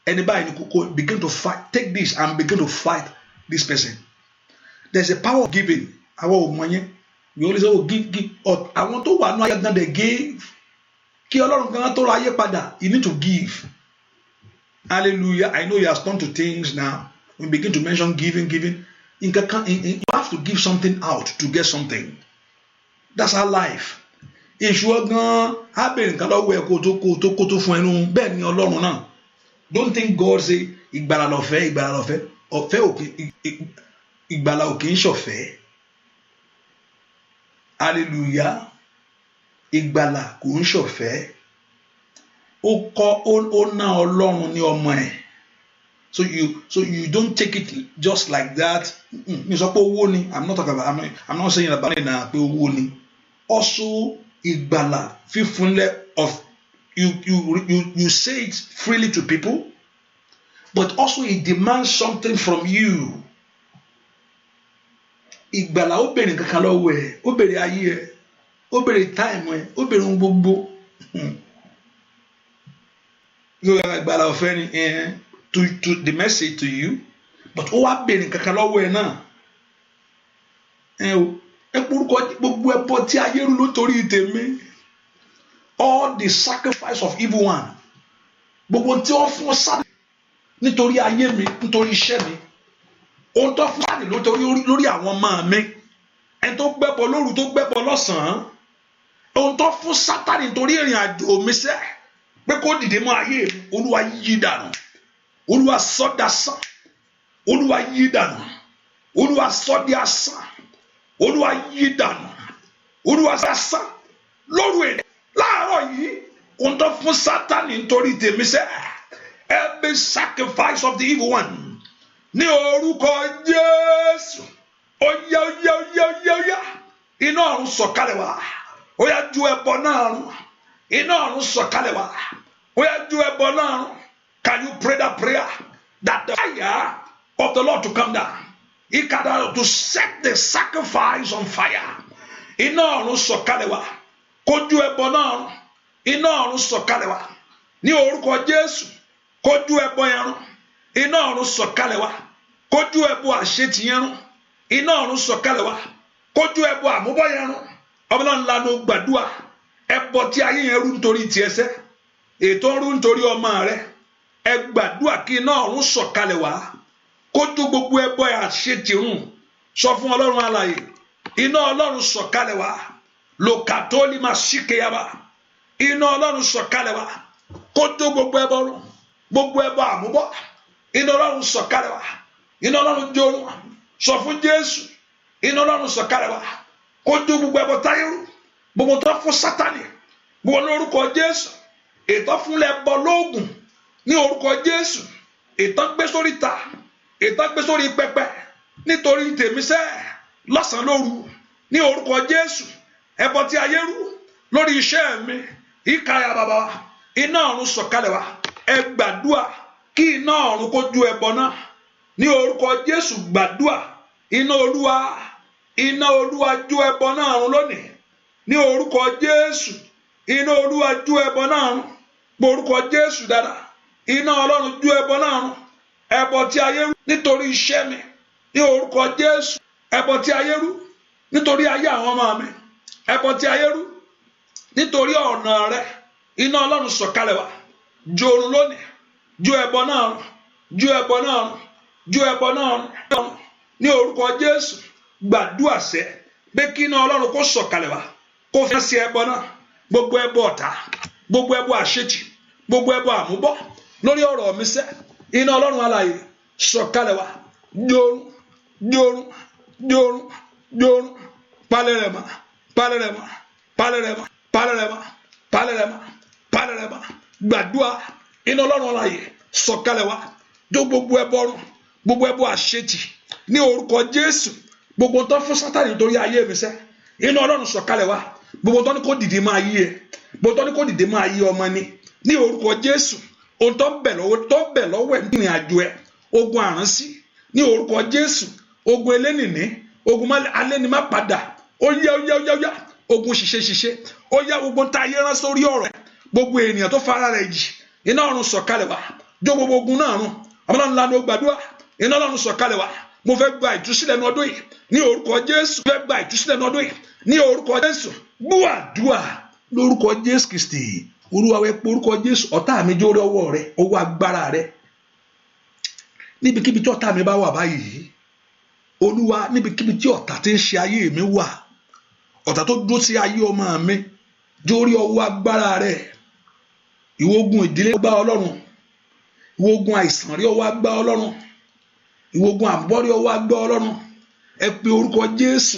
ẹni báyìí ni kókó begin to fight take this and begin to fight this person. There's a power of giving. Àwọn ọmọ yẹn we always say give àwọn tó wà ní ayé gan dey give kí Ọlọ́run gan tó ra ayé padà you need to give. Hallelujah. I know you have turned to things now. We begin to mention giving. You have to give something out to get something. That's our life. Èṣù gan á bèrè nǹkan lọ́wọ́ ẹ̀ kó tó fún ẹnu bẹ́ẹ̀ ni Ọlọ́run náà. Don't think God say ìgbàlà lọ̀fẹ́ ọ̀fẹ́ òkè ìgbàlà òkè ń ṣọ̀fẹ́. Hallelujah. Ìgbàlà kò ń ṣọ̀fẹ́. Ó ná Ọlọ́run ní ọmọ ẹ̀. So you don't take it just like that. Mi sọ pé owó ni. I'm not saying about it na pé owó ni. Also ìgbàlà fífúnlẹ̀ of you say it freely to people, but also it demands something from you. Ìgbàlà ó bèrè kankan lọ́wọ́ ẹ̀, ó bèrè ayé ẹ̀, ó bèrè time ẹ̀, ó bèrè ohun gbogbo. Ìgbàlà ọ̀fẹ́ ni to the message to you, but ó wá bèrè kankan lọ́wọ́ ẹ̀ náà. Ẹ kúrúkọ gbogbo ẹbọ tí ayé rú lórí tèmi. All the sacrifice of evil one. Gbogbo tí wọ́n fún Sátánì nítorí ayé mi, nítorí iṣẹ́ mi. Ohun tó fún Sátánì lórí àwọn ọmọ mi. Ẹni tó gbẹ́bọ lóru tó gbẹ́bọ lọ́sàn-án. Ohun tó fún Sátánì nítorí ìrìn àjò mi sẹ́. Pé kó dìde mọ́ ayé mi. Olúwa yí dànù. Olúwa sọ dasán. Olúwa yí dànù. Olúwa sọ di asán. Olúwa yí dànù. Olúwa dasán. Lóru èdè. Láàárọ̀ yìí ohun tó fún Sátánì nítorí tèmi sẹ́ every sacrifice of the evil one ní orúkọ Jésù ó yá iná ọ̀run sọ̀kalẹ̀ wá ó yá ju ẹbọ náà run iná ọ̀run sọ̀kalẹ̀ wá ó yá ju ẹbọ náà run. Can you pray that prayer that the fire of the Lord to come down to set the sacrifice on fire? Iná ọ̀run sọ̀kalẹ̀ wá. Kójú ẹbọ náà iná ọ̀run sọ̀kalẹ̀ wá ní orúkọ Jésù. Kójú ẹbọ yẹn run iná ọ̀run sọ̀kalẹ̀ wá. Kójú ẹbọ àṣetì yẹn run iná ọ̀run sọ̀kalẹ̀ wá. Kójú ẹbọ àmúbọ̀ yẹn run Ọlọ́run lanu gbàdúrà ẹbọ tí ayé yẹn rú nítorí tiẹ̀ sẹ́ ètò rú nítorí ọmọ rẹ ẹ gbàdúrà kí iná ọ̀run sọ̀kalẹ̀ wá. Kójú gbogbo ẹbọ àṣetì run sọ fún Ọlọ́run alààyè iná Ọlọ́run sọ̀kalẹ̀ wá. Lokatoli masikeyaba iná Ọlọ́run sọ̀kalẹ̀ wá. Kó tó gbogbo ẹbọ run gbogbo ẹbọ àmúbọ̀ iná Ọlọ́run sọ̀kalẹ̀ wá. Iná Ọlọ́run jórun sọ fún Jésù iná Ọlọ́run sọ̀kalẹ̀ wá. Kó tó gbogbo ẹbọ táyé rú gbogbo tó fún Sátánì gbogbo lórúkọ Jésù. Ètò fúnlẹ̀ ẹbọ lóògùn ní orúkọ Jésù. Ètò gbé sórí ta ètò gbé sórí pẹpẹ nítorí tèmi sẹ́ lọ́sàn-án lóru ní orúkọ Jésù. Ẹbọ tí ayé rú lórí iṣẹ́ mi ìkàyà bàbá iná ọ̀run sọ̀kalẹ̀ wá. Ẹ gbàdúà kí iná ọ̀run kó ju ẹbọ náà ní orúkọ Jésù. Gbàdúà iná Olúwa ju ẹbọ náà run lónìí ní orúkọ Jésù. Iná Olúwa ju ẹbọ náà run orúkọ Jésù dáadáa. Iná Ọlọ́run ju ẹbọ náà run ẹbọ tí ayé rú nítorí iṣẹ́ mi ní orúkọ Jésù. Ẹbọ tí ayé rú nítorí ayé àwọn ọmọ mi. Ẹbọ tí ayé rú nítorí ọ̀nà rẹ iná Ọlọ́run sọ̀kalẹ̀ wá. Jorun lónìí ju ẹbọ náà run ju ẹbọ náà run, ju ẹbọ náà run ní orúkọ Jésù. Gbàdúrà sẹ́ pé kí iná Ọlọ́run kó sọ̀kalẹ̀ wá kó fi sí ẹbọ náà, gbogbo ẹbọ ọ̀tá, gbogbo ẹbọ àṣetì, gbogbo ẹbọ àmúbọ̀ lórí ọ̀rọ̀ mi sẹ́, iná Ọlọ́run alààyè sọ̀kalẹ̀ wá, jórun jórun jórun jórun, palẹ̀ mọ́ palẹ̀ mọ́ palẹ̀ mọ́ palẹ̀ mọ́ palẹ̀ mọ́ palẹ̀ mọ́. Gbàdúrà iná Ọlọ́run alààyè sọ̀kalẹ̀ wá, jó gbogbo ẹbọ run, gbogbo ẹbọ àṣetì ní orúkọ Jésù. Gbogbo tó fún Sátánì nítorí ayé mi sẹ́, iná Ọlọ́run sọ̀kalẹ̀ wá. Gbogbo tó ní kó dìde máa yí ẹ, gbogbo tó ní kó dìde máa yí ọmọ ni ní orúkọ Jésù. Ohun tó ń bẹ̀ lọ́wọ́ ẹ̀ nínú àjò ẹ̀, ogun àránsí ní orúkọ Jésù, ogun elénìní, ogun alẹ́ni má padà, ó yá ogun ṣiṣẹ́, ó yá gbogbo tá ayé rán sórí ọ̀rọ̀ ẹ̀, gbogbo ènìyàn tó fara rẹ̀ jì, iná Ọlọ́run sọ̀kalẹ̀ wá, jó gbogbo ogun náà run. Ọlọ́run ńlá ló gbàdúrà, iná Ọlọ́run sọ̀kalẹ̀ wá. Mo fẹ́ gba ìtúsílẹ̀ ní ọdún yìí ní orúkọ Jésù. Mo fẹ́ gba ìtúsílẹ̀ ní ọdún yìí ní orúkọ Jésù. Gbọ́ àdúrà lórúkọ Jésù Kristi. Olúwa wẹ́ pé orúkọ Jésù, ọ̀tá mi jó rí ọwọ́ rẹ, ọwọ́ agbára rẹ. Níbikíbi tí ọ̀tá mi bá wà báyìí, Olúwa, níbikíbi tí ọ̀tá tí ń ṣe ayé mi wà, ọ̀tá tó dúró sí ayé ọmọ mi, jó rí ọwọ́ agbára rẹ. Ìwọ ogun ìdílé gbá Ọlọ́run, ìwọ ogun àìsàn rí ọwọ́ agbá Ọlọ́run, ìwọ ogun àbọ̀rí ọwọ́ agbá Ọlọ́run. Ẹ pe orúkọ Jésù.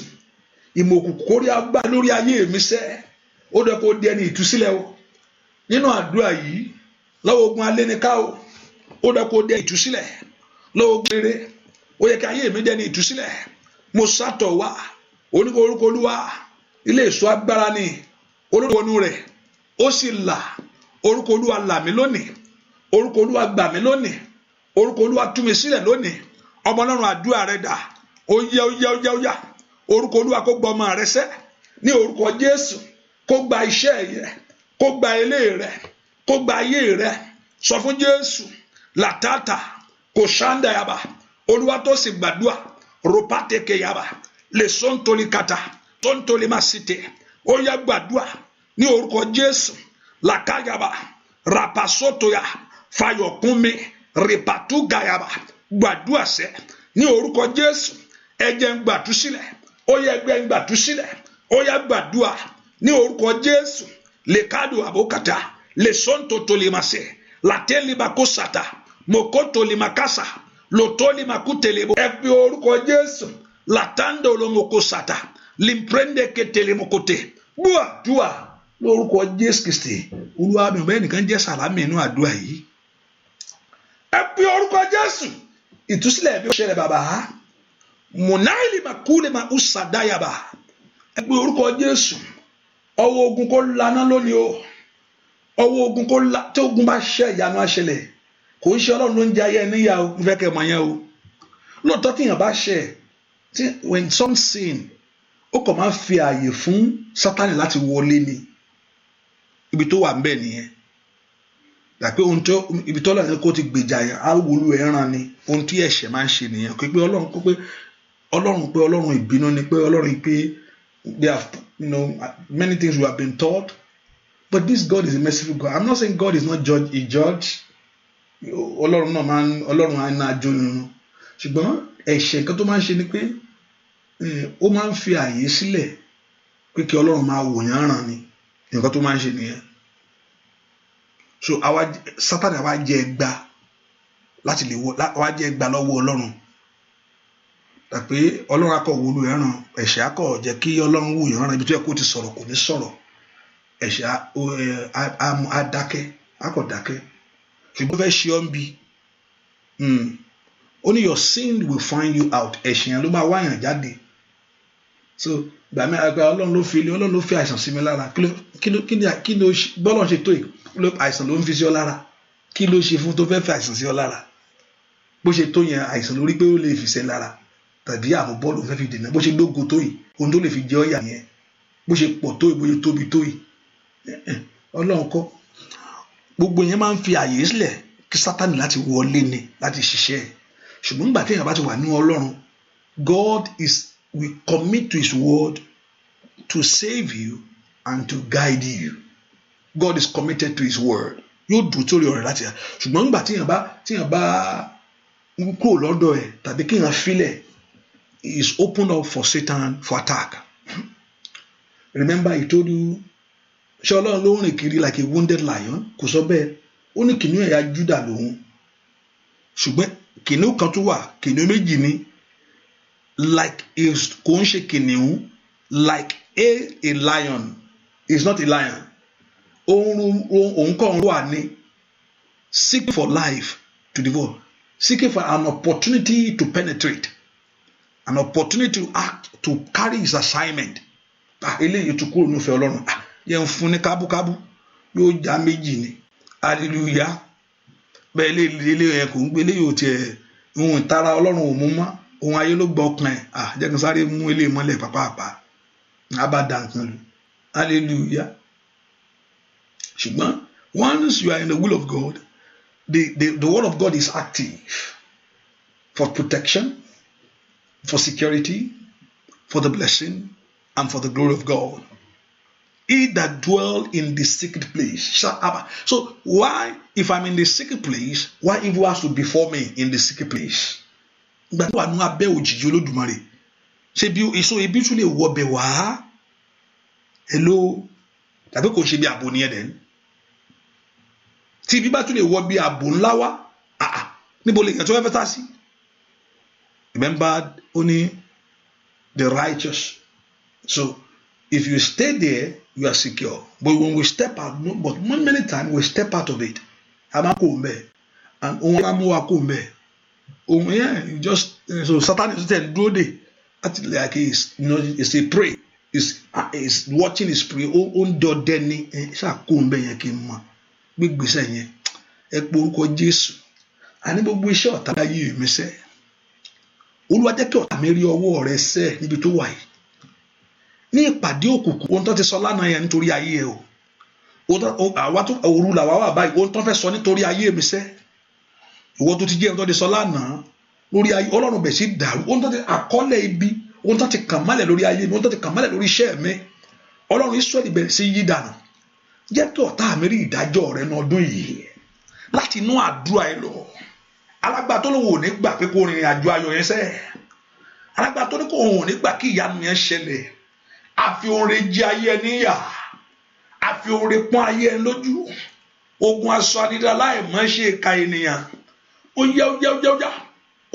Ìmọ̀ òkùnkùn kórí agbá lórí ayé mi sẹ́, ó dẹ̀ kó di ẹni ìtúsílẹ̀ o nínú àdúrà yìí. Lọ́wọ́ ogun aléniká o, ó dẹ̀ kó di ìtúsílẹ̀. Lọ́wọ́ ogun rere, ó yẹ kí ayé mi dẹ̀ ní ìtúsílẹ̀. Mo sátọ̀ wá oníkó orúkọ Olúwa, ilé ìṣọ́ agbára ni orúkọ onú rẹ̀, ó sì là. Orúkọ Olúwa là mí lónìí, orúkọ Olúwa gbà mí lónìí, orúkọ Olúwa tú mi sílẹ̀ lónìí. Ọmọ Ọlọ́run àdúrà rẹ dà, ó yá. Orúkọ Olúwa kó gba ọmọ rẹ sẹ́ ní orúkọ Jésù, kó gba iṣẹ́ rẹ, kó gba ilé rẹ, kó gba ayé rẹ. Sọ fún Jésù làtàtà kò ṣáńdà yaba. Olúwa tó sì gbàdúrà ropáteke yaba lè sọ́ntolí kata sọ́ntolí má sì tẹ̀. Ó yá gbàdúrà ní orúkọ Jésù làkàyàbà rapasotoya fayọkúnmi ripatugayaba. Gbàdúrà sẹ́ ní orúkọ Jésù. Ẹ̀jẹ̀ ń gbàtúsílẹ̀, ó yẹ ẹgbẹ́ ń gbàtúsílẹ̀, ó yá gbàdúrà ní orúkọ Jésù. Lè kádù àbókàtà lè sọ́ntò tó lè máa sẹ̀ látẹ́lì máa kó sàtà mọ̀kó tó lè máa kásà lòtó lè máa kú tẹ̀lé bó. Ẹ pe orúkọ Jésù látàndó ló mọ̀ kó sàtà lìmpréndé kételé mọ̀ kó tẹ̀. Gbàdúrà lórúkọ Jésù Kristi. Olúwa mi ò bẹ́ẹ̀ nìkan jẹ́ sàlámì inú àdúrà yìí. Ẹ pe orúkọ Jésù. Ìtúsílẹ̀ bí ó ṣẹlẹ̀ bàbá. Munaili makule ma usadayaba. Ẹ pe orúkọ Jésù. Ọwọ́ ogun kó laná lónìí o. Ọwọ́ ogun kó la tí ogun bá ṣẹ ìyanu àṣẹlẹ̀. Kò ń ṣe Ọlọ́run ló ń jẹ ayé níyà o. Mo fẹ́ kẹ́ mọ̀ yẹn o. Lóòótọ́ tí èèyàn bá ṣẹ, when some sin, ó kàn máa ń fi ààyè fún Sátánì láti wọlé ni. Ibi tó wà ń bẹ̀ nìyẹn. Dàpé ohun tó ibi tó lọ́nà kó ti gbèjà yẹn á wọlú ẹran ni. Ohun tí ẹ̀ṣẹ̀ máa ń ṣe nìyẹn. Kò pé Ọlọ́run ìbínú ni pé Ọlọ́run pé there are many things we have been taught, but this God is a merciful God. I'm not saying God is not a judge. Ọlọ́run á ná ajo nínú. Ṣùgbọ́n ẹ̀ṣẹ̀ nǹkan tó máa ń ṣe ni pé ó máa ń fi ààyè sílẹ̀ pé kí Ọlọ́run máa wò yán ràn ni. Nǹkan tó máa ń ṣe nìyẹn. So Sátánì àwa jẹ ẹgbà láti lè wá jẹ ẹgbà lọ́wọ́ Ọlọ́run. Dàpé Ọlọ́run akọ̀ wọlú ẹran, ẹ̀ṣẹ̀ akọ̀ jẹ́ kí Ọlọ́run wù yán ràn ibi tó yẹ kó ti sọ̀rọ̀ kò ní sọ̀rọ̀. Ẹ̀ṣẹ̀ á dákẹ́, akọ̀ dákẹ́. Ṣùgbọ́n fẹ́ ṣe ọ́ ń bi. Only your sin will find you out. Ẹ̀ṣẹ̀ yẹn ló máa wáyàn jáde. So gbàmí àgbà Ọlọ́run ló fi àìsàn sí mi lára. Kí ló bọ́lọ̀ ṣe tó yìí? Àìsàn ló ń fi sí ọ lára. Kí ló ṣe fún tó fẹ́ fi àìsàn sí ọ lára? Bó ṣe tó yẹn àìsàn lórí pé ó lè fi ṣe lára. Tàbí àwọn bọ́ọ̀lù fẹ́ fi dènà. Bó ṣe lógo tó yìí, ohun tó lè fi jẹ ọ́ yà yẹn. Bó ṣe pọ̀ tó yìí, bó ṣe tóbi tó yìí. Ọlọ́run kọ́. Gbogbo yẹn máa ń fi àyè sílẹ̀ kí Sátánì láti wọlé ni láti ṣiṣẹ́. Ṣùgbọ́n nígbà tí èèyàn bá ti wà ní Ọlọ́run, God will commit to his word to save you and to guide you. God is committed to his word. Yóò dùn torí ọ̀rẹ́ láti yà. Ṣùgbọ́n nígbà tí èèyàn bá kúrò lọ́dọ̀ ẹ̀ tàbí kí èèyàn filẹ̀ is open up for Satan for attack. Remember he told you ṣé Ọlọ́run ló ń rìn kiri like a wounded lion? Kò sọ bẹ́ẹ̀, ó ní kìnìún ẹ̀yà Júdà lòun, ṣùgbọ́n kìnìún kan tún wà, kìnìún méjì ni, like kò ń ṣe kìnìún like a lion is not a lion. Òun kàn wà ní seeking for life to devour, seeking for an opportunity to penetrate, an opportunity to act, to carry his assignment. Eléyìí tó kúrò nífẹ̀ẹ́ Ọlọ́run yẹn fún ní kábúkábú yóò já méjì ni. Hallelujah. Bẹ́ẹ̀ lé yẹn kò ń gbé eléyìí ò tiẹ̀ ohun ìtara Ọlọ́run ò mú mọ́, ohun ayé ló gbọ́ ọkàn ẹ̀. Jẹ́ kí n sáré mú eléyìí mọ́lẹ̀ pàápàá abá nǹkan lù. Hallelujah. Ṣùgbọ́n once you are in the will of God, the word of God is active for protection, for security, for the blessing, and for the glory of God. He that dwell in the secret place shall have. So why, if I'm in the secret place, why evil has to befall me in the secret place? Ìgbà tó wà nínú abẹ́ òjìji Olódùmarè, ṣé bí èso ebi tún lè wọ bẹ̀ wá? Hello, tàbí kò ṣe bí ààbò ni ẹ̀ dẹ̀ ní? Tí ibi bá tún lè wọ bí ààbò ńlá wá, níbo lè yàn tó fẹ́ tá sí? Remember only the righteous. So if you stay there, you are secure. But when we step out, but many times we step out of it. And just so Satan is saying, do they? Like it's a prey. Is watching his prey. On do deni. Ṣàkóńbẹ yẹn kí n mọ̀. Gbígbèsè yẹn. Ẹ pe orúkọ Jésù. Àní gbogbo iṣẹ́ ọ̀tá ayé mi sẹ́. Olúwa jẹ́ kí ọ̀tá mi rí ọwọ́ rẹ̀ sẹ́ níbi tó wà yìí. Ní ìpàdé òkùnkùn ohun tó ti sọ lánàá yẹn nítorí ayé ẹ àwa tó òru làwa wà báyìí ohun tó fẹ́ sọ nítorí ayé mi sẹ́ ìwọ tó ti jẹ́ ohun tó ti sọ lánàá lórí ayé Ọlọ́run bẹ̀ sí dàrú ohun tó ti àkọọ́lẹ̀ ibi ohun tó ti kàn mọ́lẹ̀ lórí ayé mi ohun tó ti kàn mọ́lẹ̀ lórí iṣẹ́ mi Ọlọ́run Ísírẹ́lì bẹ̀rẹ̀ sí yí dànù. Jẹ́ kí ọ̀tá mi rí ìdájọ́ rẹ ní ọdún yìí láti inú àdúrà ẹ lọ. Alágbà tó lóun ò ní gbà pé kó rìnrìn àjò ayọ̀ yẹn sẹ́, alágbà tó ní kó òun ò ní gbà kí ìyanu yẹn ṣẹlẹ̀. Àfi oore jẹ ayé ẹ níyà, àfi oore pọ́n ayé ẹ lójú. Ogun aṣọ àdìdá láì mọ̀ ṣe ka ènìyàn. Ó yá.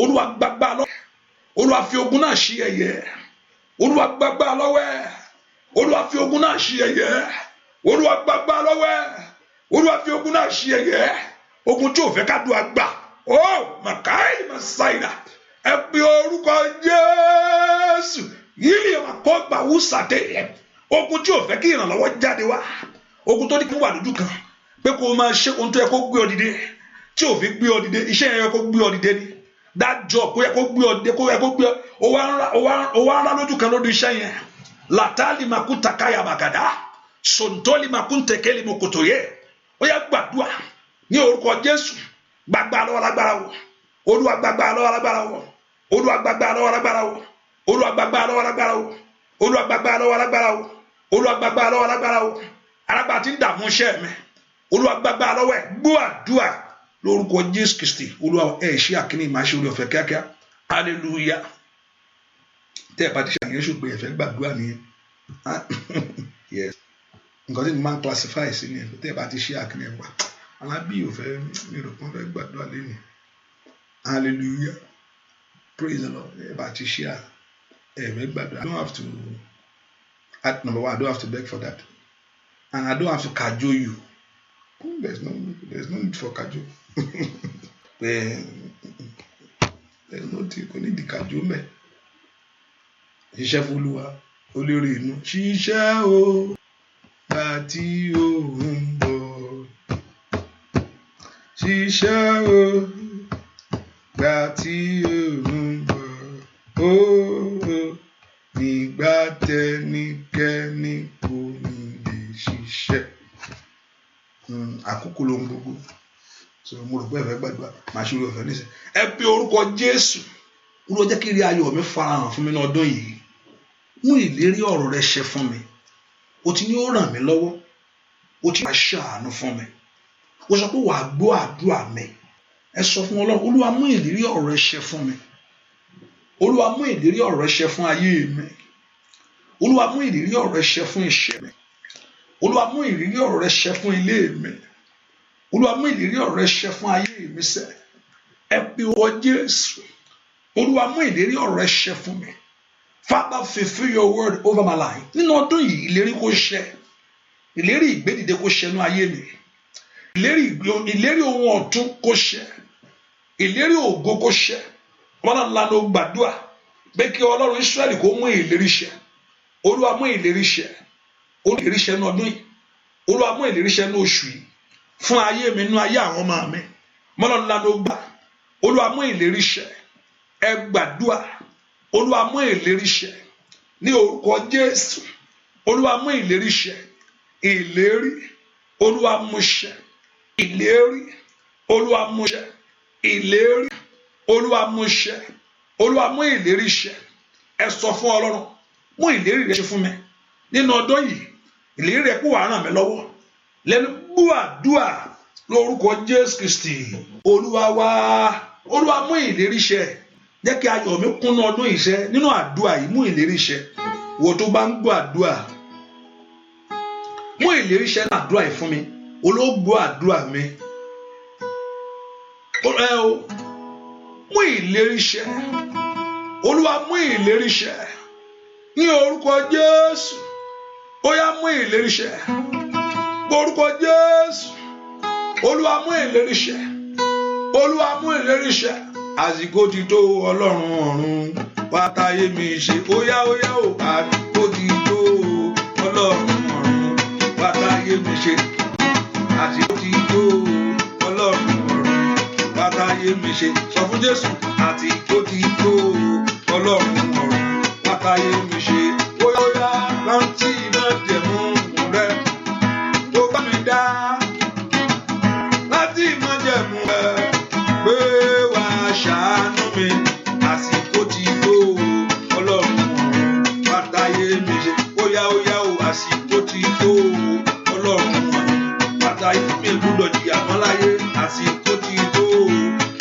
Olúwa gbàgbà lọ́wọ́. Olúwa fi ogun náà ṣí ẹ̀yẹ. Olúwa gbàgbà lọ́wọ́. Olúwa fi ogun náà ṣí ẹ̀yẹ. Olúwa gbàgbà lọ́wọ́. Olúwa fi ogun náà ṣí ẹ̀yẹ. Ogun tí ò fẹ́ ká dùn àgbà. Màkàí Màsáìdà. Ẹ pe orúkọ Jésù. Yìí yẹn máa kọ́ gbà wúsàdé yẹn. Ogun tí ò fẹ́ kí ìrànlọ́wọ́ jáde wá. Ogun tó ní kí wà lójú kan. Pé kó o máa ṣe ohun tó yẹ kó gbé ọ dìde. Tí ò fi gbé ọ dìde, iṣẹ́ yẹn yẹ kó gbé ọ dìde ni. That job kó yẹ kó gbé ọ dìde, kó yẹ kó gbé ọ. O wá ńlá lójú kan lójú iṣẹ́ yẹn. Làtàlí màkú takaya bàgàdá. Sòǹtọ́lì màkú tẹ̀kẹ́lì mọ̀kòtò yẹ. Ó yẹ gbàdúrà ní orúkọ Jésù. Gbàgbà lọ́wọ́ lágbára wọ̀. Olúwa gbàgbà lọ́wọ́ lágbára wọ̀. Olúwa gbàgbà lọ́wọ́ lágbára wọ̀. Olúwa gbàgbà lọ́wọ́ lágbára wọ̀. Olúwa gbàgbà lọ́wọ́ lágbára wọ̀. Olúwa gbàgbà lọ́wọ́ lágbára wọ̀. Alágbà tí ń dààmú iṣẹ́ mi. Olúwa gbàgbà lọ́wọ́ ẹ̀. Gbọ́ àdúrà lórúkọ Jésù Kristi. Olúwa ẹ̀ ṣí àkíní máa ṣe orí ọ̀fẹ́ kíákíá. Hallelujah. Tẹ́ ẹ bá ti ṣe àyẹ̀ṣù pé ẹ fẹ́ gbàdúrà nìyẹn. Yes. Nǹkan tí mo máa ń classify sí ni tẹ́ ẹ bá ti ṣe àkíní ẹ̀ pa. Alábí ò fẹ́ mi rò pọ́n fẹ́ gbàdúrà lẹ́nu. Hallelujah. Praise the Lord. Ẹ bá ti ṣe àkíní. I don't have to, number one, I don't have to beg for that. And I don't have to cajole you. There's no need for cajole. There's no need to cajole me. Ṣiṣẹ́ f'Olúwa, olórí inú. Ṣiṣẹ́ o, gbà tí ó ń bọ̀. Ṣiṣẹ́ o, gbà tí ó ń bọ̀. Nígbà tẹ́nikẹ́ni kò ní lè ṣiṣẹ́. Àkókò ló ń gbogbo. So mo rò pé ẹ fẹ́ gbàdúrà máa ṣe orí ọ̀fẹ́ nísìnyí. Ẹ pe orúkọ Jésù. Olúwa jẹ́ kí ire ayọ̀ mi farahàn fún mi ní ọdún yìí. Mú ìlérí ọ̀rọ̀ rẹ ṣẹ fún mi. O ti ní ó ràn mí lọ́wọ́. O ti máa ṣàánú fún mi. O sọ pé wàá gbọ́ àdúrà mi. ẹ sọ fún Ọlọ́run, Olúwa mú ìlérí ọ̀rọ̀ rẹ ṣẹ fún mi. Olúwa mú ìlérí ọ̀rọ̀ rẹ ṣẹ fún ayé mi. Olúwa mú ìlérí ọ̀rọ̀ rẹ ṣẹ fún iṣẹ́ mi. Olúwa mú ìlérí ọ̀rọ̀ rẹ ṣẹ fún ilé mi. Olúwa mú ìlérí ọ̀rọ̀ rẹ ṣẹ fún ayé mi sẹ́. Ẹ pe orúkọ Jésù. Olúwa mú ìlérí ọ̀rọ̀ rẹ ṣẹ fún mi. Father, fulfill your word over my life. Nínú ọdún yìí, ìlérí kó ṣẹ. Ìlérí ìgbédìde kó ṣẹ nínú ayé mi. Ìlérí ohun ọ̀tun kó ṣẹ. Ìlérí ògo kó ṣẹ. Ọlọ́run ńlá ló gbàdúrà pé kí Ọlọ́run Ísírẹ́lì kó mú ìlérí ṣẹ. Olúwa mú ìlérí ṣẹ. Olúwa mú ìlérí ṣẹ nínú ọdún yìí. Olúwa mú ìlérí ṣẹ nínú oṣù yìí. Fún ayé mi, nínú ayé àwọn ọmọ mi. Ọlọ́run ńlá ló gbà. Olúwa mú ìlérí ṣẹ. Ẹ gbàdúrà. Olúwa mú ìlérí ṣẹ. Ní orúkọ Jésù. Olúwa mú ìlérí ṣẹ. Ìlérí. Olúwa mú ṣẹ. Ìlérí. Olúwa mú ṣẹ. Ìlérí. Olúwa mú ṣẹ. Olúwa mú ìlérí ṣẹ. Ẹ sọ fún Ọlọ́run, mú ìlérí rẹ ṣẹ fún mi nínú ọdún yìí. Ìlérí rẹ kó wá ràn mí lọ́wọ́. Lẹ́nu gbàdúrà lórúkọ Jésù Kristi Olúwa wa. Olúwa mú ìlérí ṣẹ. Jẹ́ kí ayọ̀ mi kúnnú ọdún yìí ṣẹ. Nínú àdúrà yìí, mú ìlérí ṣẹ. Wo tó bá ń gbọ́ àdúrà, mú ìlérí ṣẹ ní àdúrà yìí fún mi. Olóògbé àdúrà mi. Mú ìlérí ṣẹ. Olúwa mú ìlérí ṣẹ. Ní orúkọ Jésù. Ó yá mú ìlérí ṣẹ. Orúkọ Jésù. Olúwa mú ìlérí ṣẹ. Olúwa mú ìlérí ṣẹ. Àsìkò ti tó Ọlọ́run ọ̀run wá táyé mi ṣe. Ó yá o. Àsìkò ti tó Ọlọ́run ọ̀run wá táyé mi ṣe. Àsìkò ti tó Ọlọ́run ọ̀run wá táyé mi ṣe. Sọ fún Jésù. Àsìkò ti tó Ọlọ́run ọ̀run wá táyé mi ṣe. Ó yá rántí májẹ̀mú rẹ tó bá mi dá. Rántí májẹ̀mú rẹ pé wà á ṣàánú mi. Àsìkò ti tó Ọlọ́run ọ̀run wá táyé mi ṣe. Ó yá o. Àsìkò ti tó Ọlọ́run ọ̀run wá táyé mi gbọ́dọ̀ jìyà mọ́ láyé. Àsìkò ti tó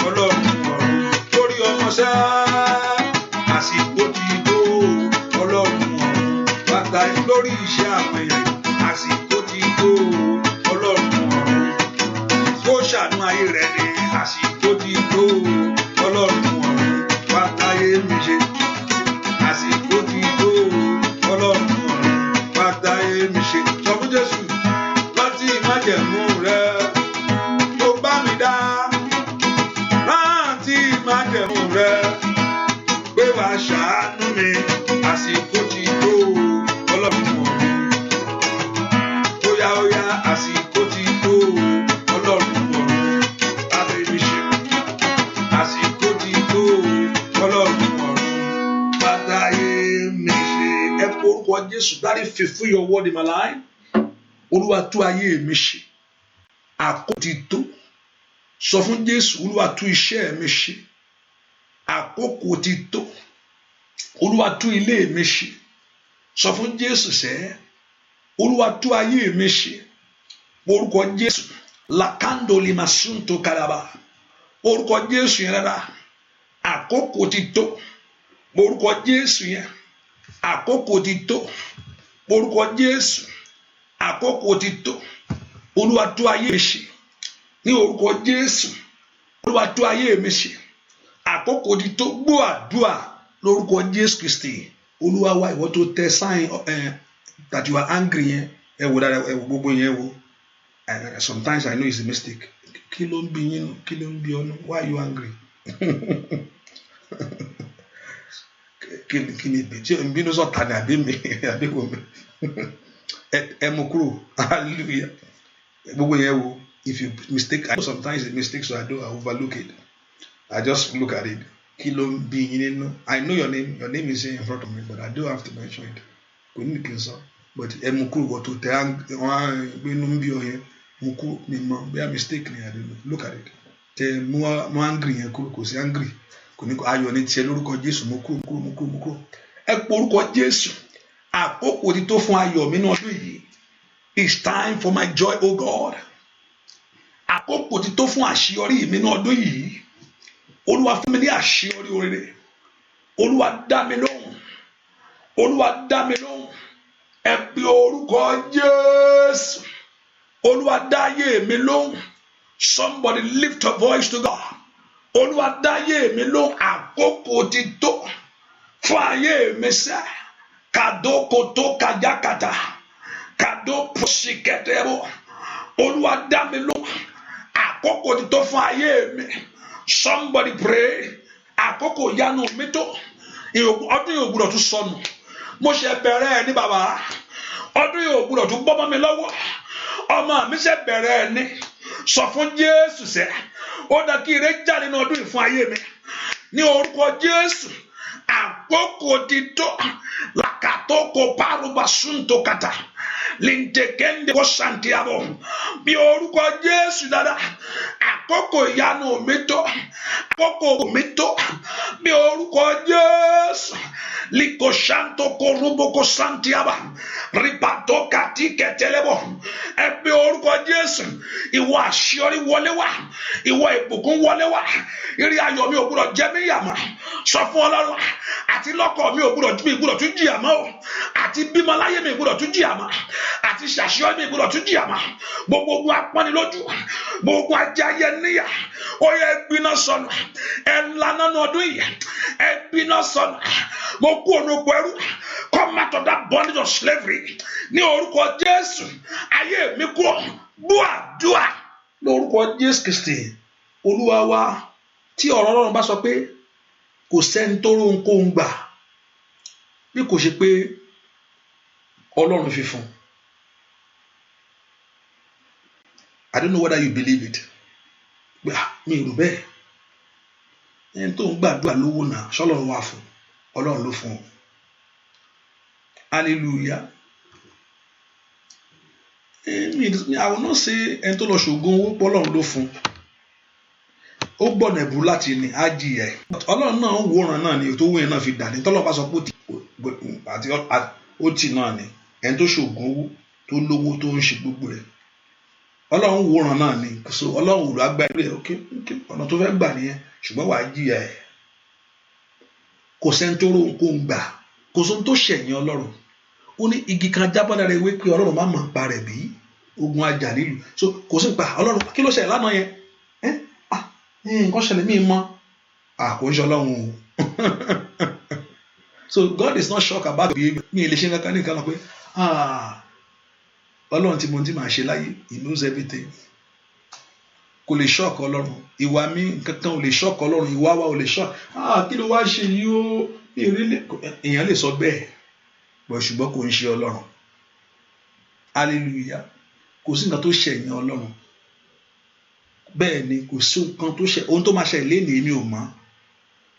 Ọlọ́run ọ̀run lórí ọmọ ṣá. Àsìkò ti tó Ọlọ́run ọ̀run wá táyé lórí iṣẹ́ àwọn èèyàn. Àsìkò ti tó Ọlọ́run ọ̀run kó ṣàánú ayé rẹ ni. Àsìkò ti tó Ọlọ́run ọ̀run wá táyé mi ṣe. Àsìkò ti tó Ọlọ́run ọ̀run wá táyé mi ṣe. Sọ fún Jésù, rántí májẹ̀mú rẹ tó bá mi dá. Rántí májẹ̀mú rẹ pé wàá ṣàánú mi. Àsìkò ti tó Ọlọ́run ọ̀run. Ó yá. Àsìkò ti tó Ọlọ́run ọ̀run táyé mi ṣe. Àsìkò ti tó Ọlọ́run ọ̀run wá táyé mi ṣe. Ẹ kó orúkọ Jésù. Daddy, fulfill your word in my life. Olúwa tú ayé mi ṣe. Àkókò ti tó. Sọ fún Jésù, Olúwa tú iṣẹ́ mi ṣe. Àkókò ti tó. Olúwa tú ilé mi ṣe. Sọ fún Jésù sẹ́, Olúwa tú ayé mi ṣe. Orúkọ Jésù. Lakando limasunto karaba. Orúkọ Jésù yẹn rárá. Àkókò ti tó. Orúkọ Jésù yẹn. Àkókò ti tó. Orúkọ Jésù. Àkókò ti tó. Olúwa tú ayé mi ṣe. Ní orúkọ Jésù. Olúwa tú ayé mi ṣe. Àkókò ti tó. Gbọ́ àdúrà lórúkọ Jésù Kristi. Olúwa wá ìwọ tó tẹ sign that you are angry yẹn. Ẹ wò dáadáa, ẹ wò gbogbo yẹn wò. Sometimes I know it's a mistake. Kí ló ń bí yín nú? Kí ló ń bí ọ́nú? Why are you angry? Kí ni ìbí? Ṣé ìbínú sọ̀tà ni àbí mi? Àbí wò mí? Ẹ mú kúrò. Hallelujah. Gbogbo yẹn wò. If you mistake, I know sometimes it's a mistake, so I overlook it. I just look at it. Kí ló ń bí yín nú? I know your name. Your name is in front of me, but I don't have to mention it. Kò ní kí n sọ. But ẹ mú kúrò wọ́n tó tẹ wọ́n gbénú ń bí ọ yẹn. Mú kúrò ní mọ́. Bí a mistake ni I don't know. Look at it. Tẹ mú angry yẹn kúrò, kò sí angry. Kò ní ayọ̀ ní tiẹ̀ lórúkọ Jésù. Mú kúrò. Ẹ pọ orúkọ Jésù. Àkókò ti tó fún ayọ̀ mi ní ọdún yìí. It's time for my joy, oh God. àkókò ti tó fún àṣeyọrí mi ní ọdún yìí. Olúwa fún mi ní àṣeyọrí oríire. Olúwa dá mi lóhùn. Olúwa dá mi lóhùn. Ẹ pe orúkọ Jésù. Olúwa dá ayé mi lóhùn. Somebody lift your voice to God. Olúwa dá ayé mi lóhùn. Àkókò ti tó fún ayé mi sẹ́. Kàdókò tó kàjákàtà. Kàdó pòsìkẹtẹ̀bọ̀. Olúwa dá mi lóhùn. Àkókò ti tó fún ayé mi. Somebody pray. Àkókò yanu mi tó. Ọdún yóò gbúdọ̀ tún sọnù. Mo ṣe bẹ̀rẹ̀ ní bàbá. Ọdún yóò gbúdọ̀ tún bọ́ mọ́ mi lọ́wọ́. Ọmọ mi ṣe bẹ̀rẹ̀ ní. Sọ fún Jésù sẹ́. Ó dá kí ire jáde ní ọdún yìí fún ayé mi. Ní orúkọ Jésù. Àkókò ti tó. Làkàtókò párùbà súntò kàtà. Lintekende ko Santiago. Bí orúkọ Jésù dáadáa. Àkókò ìyanu mi tó. Àkókò mi tó. Bí orúkọ Jésù. Liko Santo Korubo ko Santiago. Ripato kati ketelebo. Ẹ bí orúkọ Jésù. Ìwọ àṣeyọrí wọlé wá. Ìwọ ìbùkún wọlé wá. Ìrì ayọ̀ mi ò gbọdọ̀ jẹ mí yà mọ́. Sọ fún Ọlọ́run. Àti lọ́kọ mi ò gbọdọ̀ tún jìyà mọ́. Àti bímọ láyé mi ò gbọdọ̀ tún jìyà mọ́. Àti ṣàṣeyọrí mi ò gbọdọ̀ tún jìyà mọ́. Gbogbo ogun apọ́nilójú. Gbogbo ajayẹ níyà. Ó yẹ gbiná sọnù. Ẹ lànà ọdún yìí. Ẹ gbiná sọnù. Mo kú ònùkú ẹrú. Come out of that bondage of slavery. Ní orúkọ Jésù. Ayé mi kúrò. Dúà. Lórúkọ Jésù Kristi. Olúwa wa. Tí ọ̀rọ̀ Ọlọ́run bá sọ pé kò sẹ́ni tó rò ohunkóhun gbà bí kò ṣe pé Ọlọ́run fi fún. I don't know whether you believe it. Mi rò bẹ́ẹ̀. Ẹni tó ń gbàdúrà lówó náà ṣọ́lọ́run wà fún. Ọlọ́run ló fún. Hallelujah. I will not say ẹni tó lọ ṣògùn owó pọ̀ Ọlọ́run ló fún. Ó gbọ́nà ẹ̀bùrú láti ní ájì ẹ̀. Ọlọ́run náà ń wòran náà ni ètò owó yẹn náà fi dà ní tọ́lọ́ bá sọ pé ó tì náà ni ẹni tó ṣògùn owó tó lówó tó ń ṣe gbogbo rẹ̀. Ọlọ́run wòran náà ni so Ọlọ́run wò lágbá rẹ̀ ọ̀nà tó fẹ́ gbà nìyẹn ṣùgbọ́n wàá jìyà ẹ̀. Kò sẹ́ni tó kó ń gbà kò sóhun tó ṣẹ̀yìn Ọlọ́run. Ó ní igi kan jábọ́ lára ewé pé Ọlọ́run má mọ̀ ń pa rẹ̀ bí ogun ajá lílu so kò sí pa Ọlọ́run kí ló ṣẹlẹ̀ lánàá yẹn. Nǹkan ṣẹlẹ̀ mí mọ́ kò ń ṣe Ọlọ́run o. So God is not shocked about behavior. Mi lè ṣe nǹkan ní nǹkan lọ pé Ọlọ́run tí mo ti máa ṣe láyé he knows everything. Kò lè shock Ọlọ́run. Ìwà mi nǹkan kan ò lè shock Ọlọ́run. Ìwà wa ò lè shock. Kí ló wá ṣe yìí o. Èèyàn lè sọ bẹ́ẹ̀ bọ̀ ṣùgbọ́n kò ń ṣe Ọlọ́run. Hallelujah. Kò sí nǹkan tó ṣẹ̀yìn Ọlọ́run. Bẹ́ẹ̀ ni kò sí nǹkan tó ṣe ohun tó máa ṣe lénìí mi ò mọ̀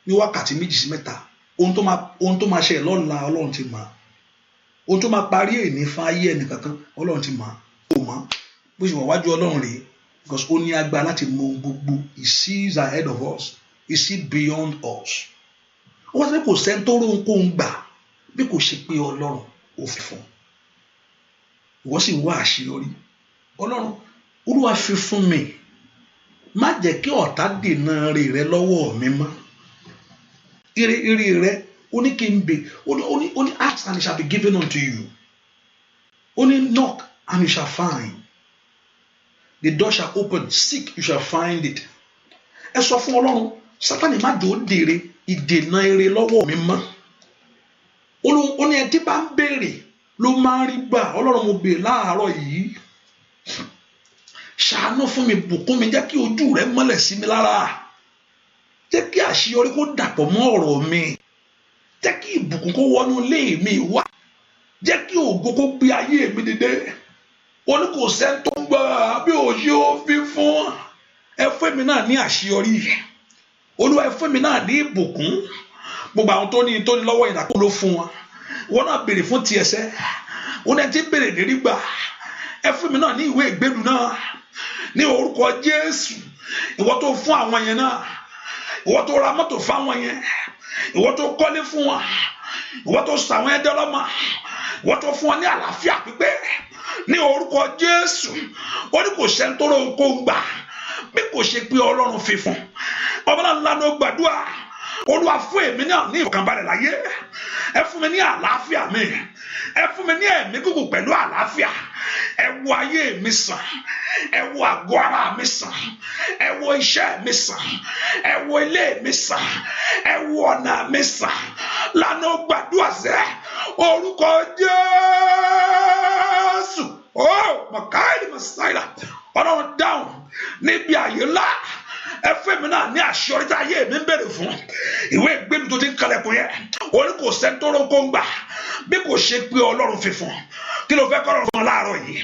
ní wákàtí 2 sí 3 ohun tó máa ṣe lọ́la Ọlọ́run ti mọ̀ ohun tó máa parí èní fún ayé ẹnìkankan Ọlọ́run ti mọ̀ ó mọ̀ bó ṣe wà wájú Ọlọ́run rèé because ó ní agbára láti mọ gbogbo he sees ahead of us he sees beyond us. Ó wá sí pé kò sẹ́ni tó rò ohunkóhun gbà bí kò ṣe pé Ọlọ́run ò fi fún ìwọ sì wá àṣeyọrí Ọlọ́run Olúwa fi fún mi. Má jẹ́ kí ọ̀tá dènà rẹ lọ́wọ́ mi mọ́. Ire rẹ ó ní kí n bè ó ní ask and it shall be given unto you. Ó ní knock and you shall find. The door shall open, seek you shall find it. Ẹ sọ fún Ọlọ́run Sátánì má jò ó dèrè ìdènà ire lọ́wọ́ mi mọ́. Ó ní ẹni tí bá ń béèrè ló máa ń rí gbà. Ọlọ́run mo béèrè láàárọ̀ yìí. Ṣàánú fún mi bùkún mi jẹ́ kí ojú rẹ mọ́lẹ̀ sí mi lára. Jẹ́ kí àṣeyọrí kó dàpọ̀ mọ́ ọ̀rọ̀ mi. Jẹ́ kí ìbùkún kó wọnú ilé mi wá. Jẹ́ kí ògo kó gbé ayé mi dìde. Ó ní kò sẹ́ni tó ń gbà bí òye ó fi fún. Ẹ fún mi náà ní àṣeyọrí. Olúwa ẹ fún mi náà ní ìbùkún. Gbogbo àwọn tó ní lọ́wọ́ ìdàkó ló fún wọn. Wọ́n náà béèrè fún tiẹ̀ sẹ́. Ó ní ẹ ti béèrè lérí gbà. Ẹ fún mi náà ní ìwé ìgbélu náà. Ní orúkọ Jésù. Ìwọ tó fún àwọn yẹn náà. Ìwọ tó ra mọ́tò fáwọn yẹn. Ìwọ tó kọ́lé fún wọn. Ìwọ tó sọ àwọn ẹdẹ lọ́mọ. Ìwọ tó fún wọn ní àlàáfíà pípé. Ní orúkọ Jésù. Ó ní kò sẹ́ni tó rò ń kó gbà. bí kò ṣe pé Ọlọ́run fi fún ọba ńlá ló gbàdúrà Olúwa fún èmi náà ní ìfọ̀kànbalẹ̀ láyé ẹ fún mi ní àlàáfíà mi ẹ fún mi ní ẹ̀mí gígùn pẹ̀lú àlàáfíà ẹ wo ayé mi sàn ẹ wo àgọ́ ara mi sàn ẹ wo iṣẹ́ mi sàn ẹ wo ilé mi sàn ẹ wo ọ̀nà mi sàn lánàá gbàdúrà sẹ́ orúkọ Jésù mọ̀káìlì mọ̀sáìlà Ọlọ́run dáhùn níbi àyè ńlá ẹ fún mi náà ní àṣeyọrí tí ayé mi ń bèrè fún ìwé ìgbélu tó ti ń kalẹ̀kùn yẹn orí kò sẹ́ńtọ́rọ́ kó ń gbà bí kò ṣe pé Ọlọ́run fi fún kí ló fẹ́ kọ́rọ̀ fún ọ láàárọ̀ yìí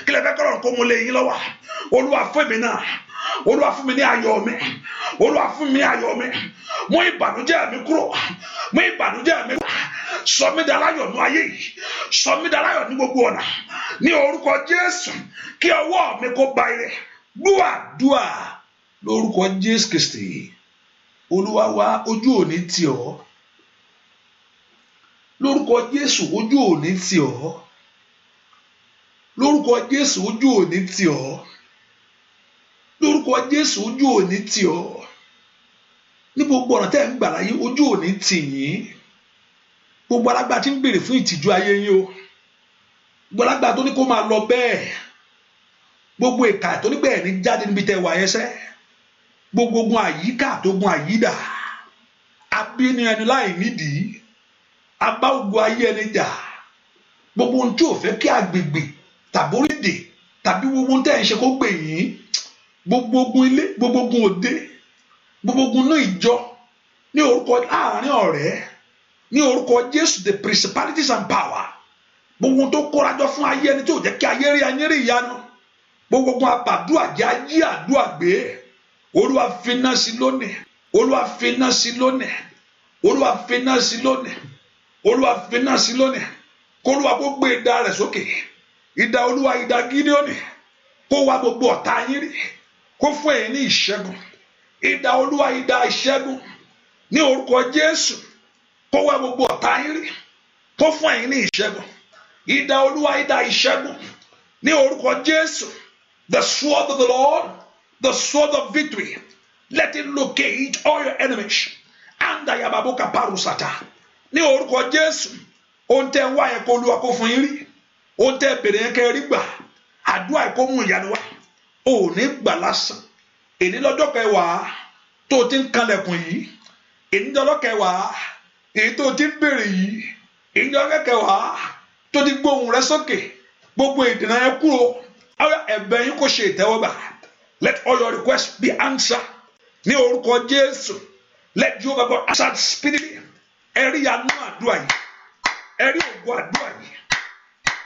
kí ló fẹ́ kọ́rọ̀ kó mo lè yín lọ́wọ́ Olúwa fún mi náà Olúwa fún mi ní ayọ̀ mi Olúwa fún mi ní ayọ̀ mi mú ìbànújẹ́ mi kúrò mú ìbànújẹ́ mi kúrò sọ mí di aláyọ̀ ní ayé yìí sọ mí di aláyọ̀ ní gbogbo ọ̀nà ní orúkọ Jésù kí ọwọ́ mi kó ba ire dúà lórúkọ Jésù Kristi Olúwa wa ojú òní tì ọ́ lórúkọ Jésù ojú òní tì ọ́ lórúkọ Jésù ojú òní tì ọ́ lórúkọ Jésù ojú òní tì ọ́ ní gbogbo ọ̀nà tẹ́ ń gbà láyé ojú òní tì yín gbogbo alágbá tí ń béèrè fún ìtìjú ayé yín o gbogbo alágbá tó ní kó máa lọ bẹ́ẹ̀ gbogbo ìkà tó ní bẹ́ẹ̀ ní jáde níbi tẹ́ wà yẹn sẹ́ gbogbo ogun àyíká àtogun àyídà abíní ẹni láì nídìí abá ogun ayé ẹni jà gbogbo ohun tí ò fẹ́ kí agbègbè tàbí orílẹ̀-èdè tàbí gbogbo ohun tẹ́ ẹ̀ ń ṣe kó gbè yín gbogbo ogun ilé gbogbo ogun òde gbogbo ogun náà ìjọ ní orúkọ láàrin ọ̀rẹ́ ní orúkọ Jésù the principalities and power gbogbo ohun tó kórajọ fún ayé ẹni tí ò jẹ́ kí ayé rí ìyanu gbogbo ogun abàdúrà jẹ́ ayé àdúrà gbé Olúwa finá sí lónìí Olúwa finá sí lónìí Olúwa finá sí lónìí Olúwa finá sí lónìí kó Olúwa kó gbé idà rẹ̀ sókè idà Olúwa idà Gídíónì kó wá gbogbo ọ̀tá yín rí kó fún ẹ̀yin ní ìṣẹ́gun idà Olúwa idà ìṣẹ́gun ní orúkọ Jésù kó wá gbogbo ọ̀tá yín rí kó fún ẹ̀yin ní ìṣẹ́gun idà Olúwa idà ìṣẹ́gun ní orúkọ Jésù the sword of the Lord the sword of victory let it locate all your enemies anda yababoka parusata ní orúkọ Jésù ohun tẹ́ ń wá yẹn kó Olúwa kó fún yín rí ohun tẹ́ bèrè yẹn kẹ́ rí gbà àdúrà kó mú ìyanu wá ò ní gbà lásán èní lọ́jọ́ kẹwàá tó ti ń kanlẹ̀kùn yìí èní lọ́jọ́ kẹwàá èyí tó ti ń bèrè yìí èní lọ́jọ́ kẹwàá tó ti gbóhùn rẹ sókè gbogbo ìdènà yẹn kúrò ẹ̀bẹ̀ yín kó ṣe ìtẹ́wọ́gbà let all your requests be answered ní orúkọ Jésù let Jehovah God answer speedily ẹ̀rí ìyanu àdúrà yìí ẹ̀rí ògo àdúrà yìí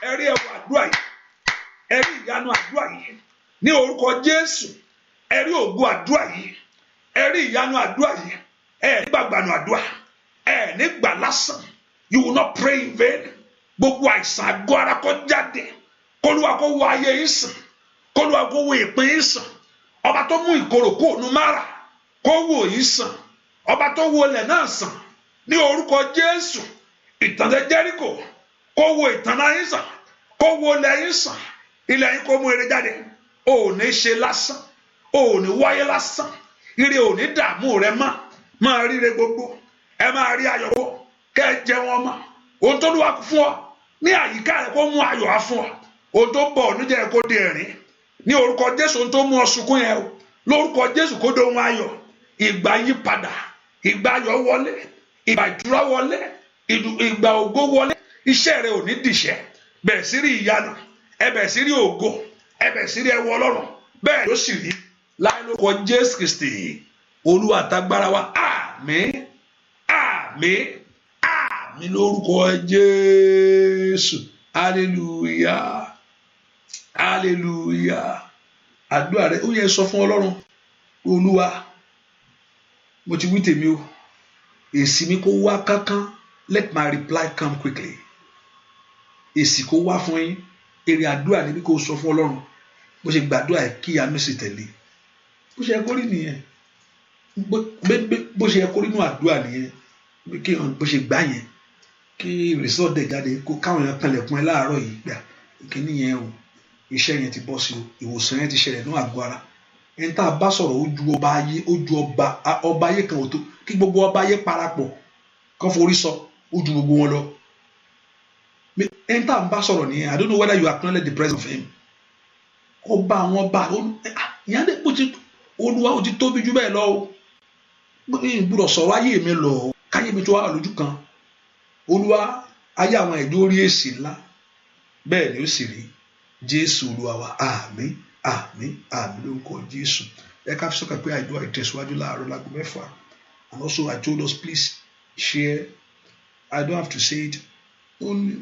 ẹ̀rí ẹwà àdúrà yìí ẹ̀rí ìyanu àdúrà yìí ní orúkọ Jésù ẹ̀rí ògo àdúrà yìí ẹ̀rí ìyanu àdúrà yìí ní gbàgbànú àdúrà ní gbà lásán you will not pray in vain gbogbo àìsàn àgọ́ ara kó jáde kólúwa kó wo ayé yìí sàn kólúwa kó wo ìpín yìí sàn ọba tó mú ìkorò kó ònú mára kó wò yìí sàn ọba tó wo ilẹ̀ náà sàn ní orúkọ Jésù ìtànjẹ Jẹ́ríkò kó wo ìtànà yìí sàn kó wo ilẹ̀ yìí sàn ilẹ̀ yìí kó mú ire jáde ò ní ṣe lásán ò ní wáyé lásán ire ò ní dààmú rẹ mọ́ máa ríre gbogbo ẹ máa rí ayọ̀ kó kẹ́ ẹ jẹ wọn mọ́ ohun tó lùwà fún ọ ní àyíká rẹ kó mú ayọ̀ wá fún ọ ohun tó bọ̀ ọ́ níjẹ́ kó di ẹ̀rín ní orúkọ Jésù ohun tó mú ọ sunkún yẹn o lórúkọ Jésù kó dohun ayọ̀ ìgbà yí padà ìgbà ayọ̀ wọlé ìgbà ìtura wọlé ìgbà ògo wọlé iṣẹ́ rẹ ò ní dìṣẹ́ bẹ̀rẹ̀ sí rí ìyanu ẹ bẹ̀rẹ̀ sí rí ògo ẹ bẹ̀rẹ̀ sí rí ẹwọ Ọlọ́run bẹ́ẹ̀ ló sì rí láì lórúkọ Jésù Kristi Olúwa tágbára wa àmín àmín àmín lórúkọ Jésù hallelujah hallelujah àdúrà rẹ ó yẹ sọ fún Ọlọ́run Olúwa mo ti wí tèmi o èsì mi kó wá kánkán let my reply come quickly èsì kó wá fún yín èrè àdúrà níbi kó sọ fún Ọlọ́run bó ṣe gbàdúrà ẹ kí ìyanu sì tẹ̀lé bó ṣe yẹ kó rí nìyẹn bó ṣe yẹ kó rí nínú àdúrà nìyẹn kí bó ṣe gbà yẹn kí rìsọ́ọ̀dẹ̀ jáde kó káwọn èèyàn kanlẹ̀kùn ẹ láàárọ̀ yìí gbà kí nìyẹn o iṣẹ́ yẹn ti bọ́ sí o ìwòsàn yẹn ti ṣẹlẹ̀ ní àgọ́ ara ẹni tá a bá sọ̀rọ̀ ó ju ọba ayé, ó ju ọba ayé kan ò tó kí gbogbo ọba ayé parapọ̀ kán forí sọ, ó ju gbogbo wọn lọ. Ẹni tá a bá sọ̀rọ̀ nìyẹn. I don't know whether you acknowledge the presence of him. Ọba àwọn ọba ìyá dé pé Olúwa ó ti tóbi jù bẹ́ẹ̀ lọ o. Gbọ́dọ̀ sọ̀rọ̀ ayé mi lọ káyé mi tó wà lójú kan. Olúwa ayé àwọn ẹ̀dọ́ orí èsì ńlá bẹ́ẹ̀ ni ó sì rí. Jésù Olúwa wa, àmín àmín àmín lórúkọ Jésù. Ẹ ká fi sọ́kàn pé àìdúrà ìtẹ̀síwájú láàárọ̀ láago 6. And also I told us please share. I don't have to say it.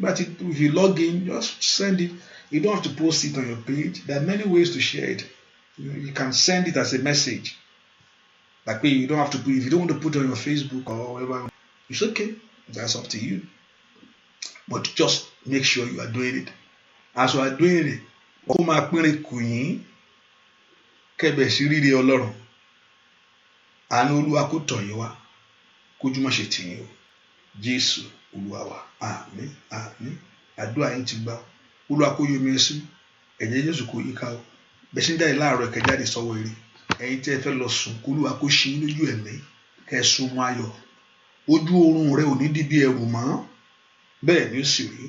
But if you log in, just send it. You don't have to post it on your page. There are many ways to share it. You can send it as a message. Like you don't have to put, if you don't want to put it on your Facebook or whatever, it's okay. That's up to you. But just make sure you are doing it. As you are doing it, ó máa pínrin kù yín kẹ́bẹ̀ sí rírì Ọlọ́run. Àánú Olúwa kó tọ̀ yín wá, kójú má ṣe tì yín o. Jésù Olúwa wa, àmín àmín. Àdúrà yín ti gbà. Olúwa kó yọ mí sí, ẹ̀jẹ̀ Jésù kó yíká o. Bẹ́ẹ̀ sì ń jáde láàárọ̀ ẹ̀kẹ́ jáde sọ́wọ́ eré. Ẹ̀yin tí ẹ fẹ́ lọ sùn, kó Olúwa kó ṣí yín lójú ẹ̀mí kẹ́ ẹ sùn mọ́ ayọ̀. Ojú oorun rẹ ò ní di bí ẹrù mọ́. Bẹ́ẹ̀ ni ó sì rí.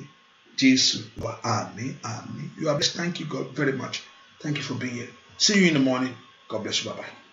Jésù wa, àmín àmín. You are blessed. Thank you God very much. Thank you for being here. See you in the morning. God bless you. Bye bye.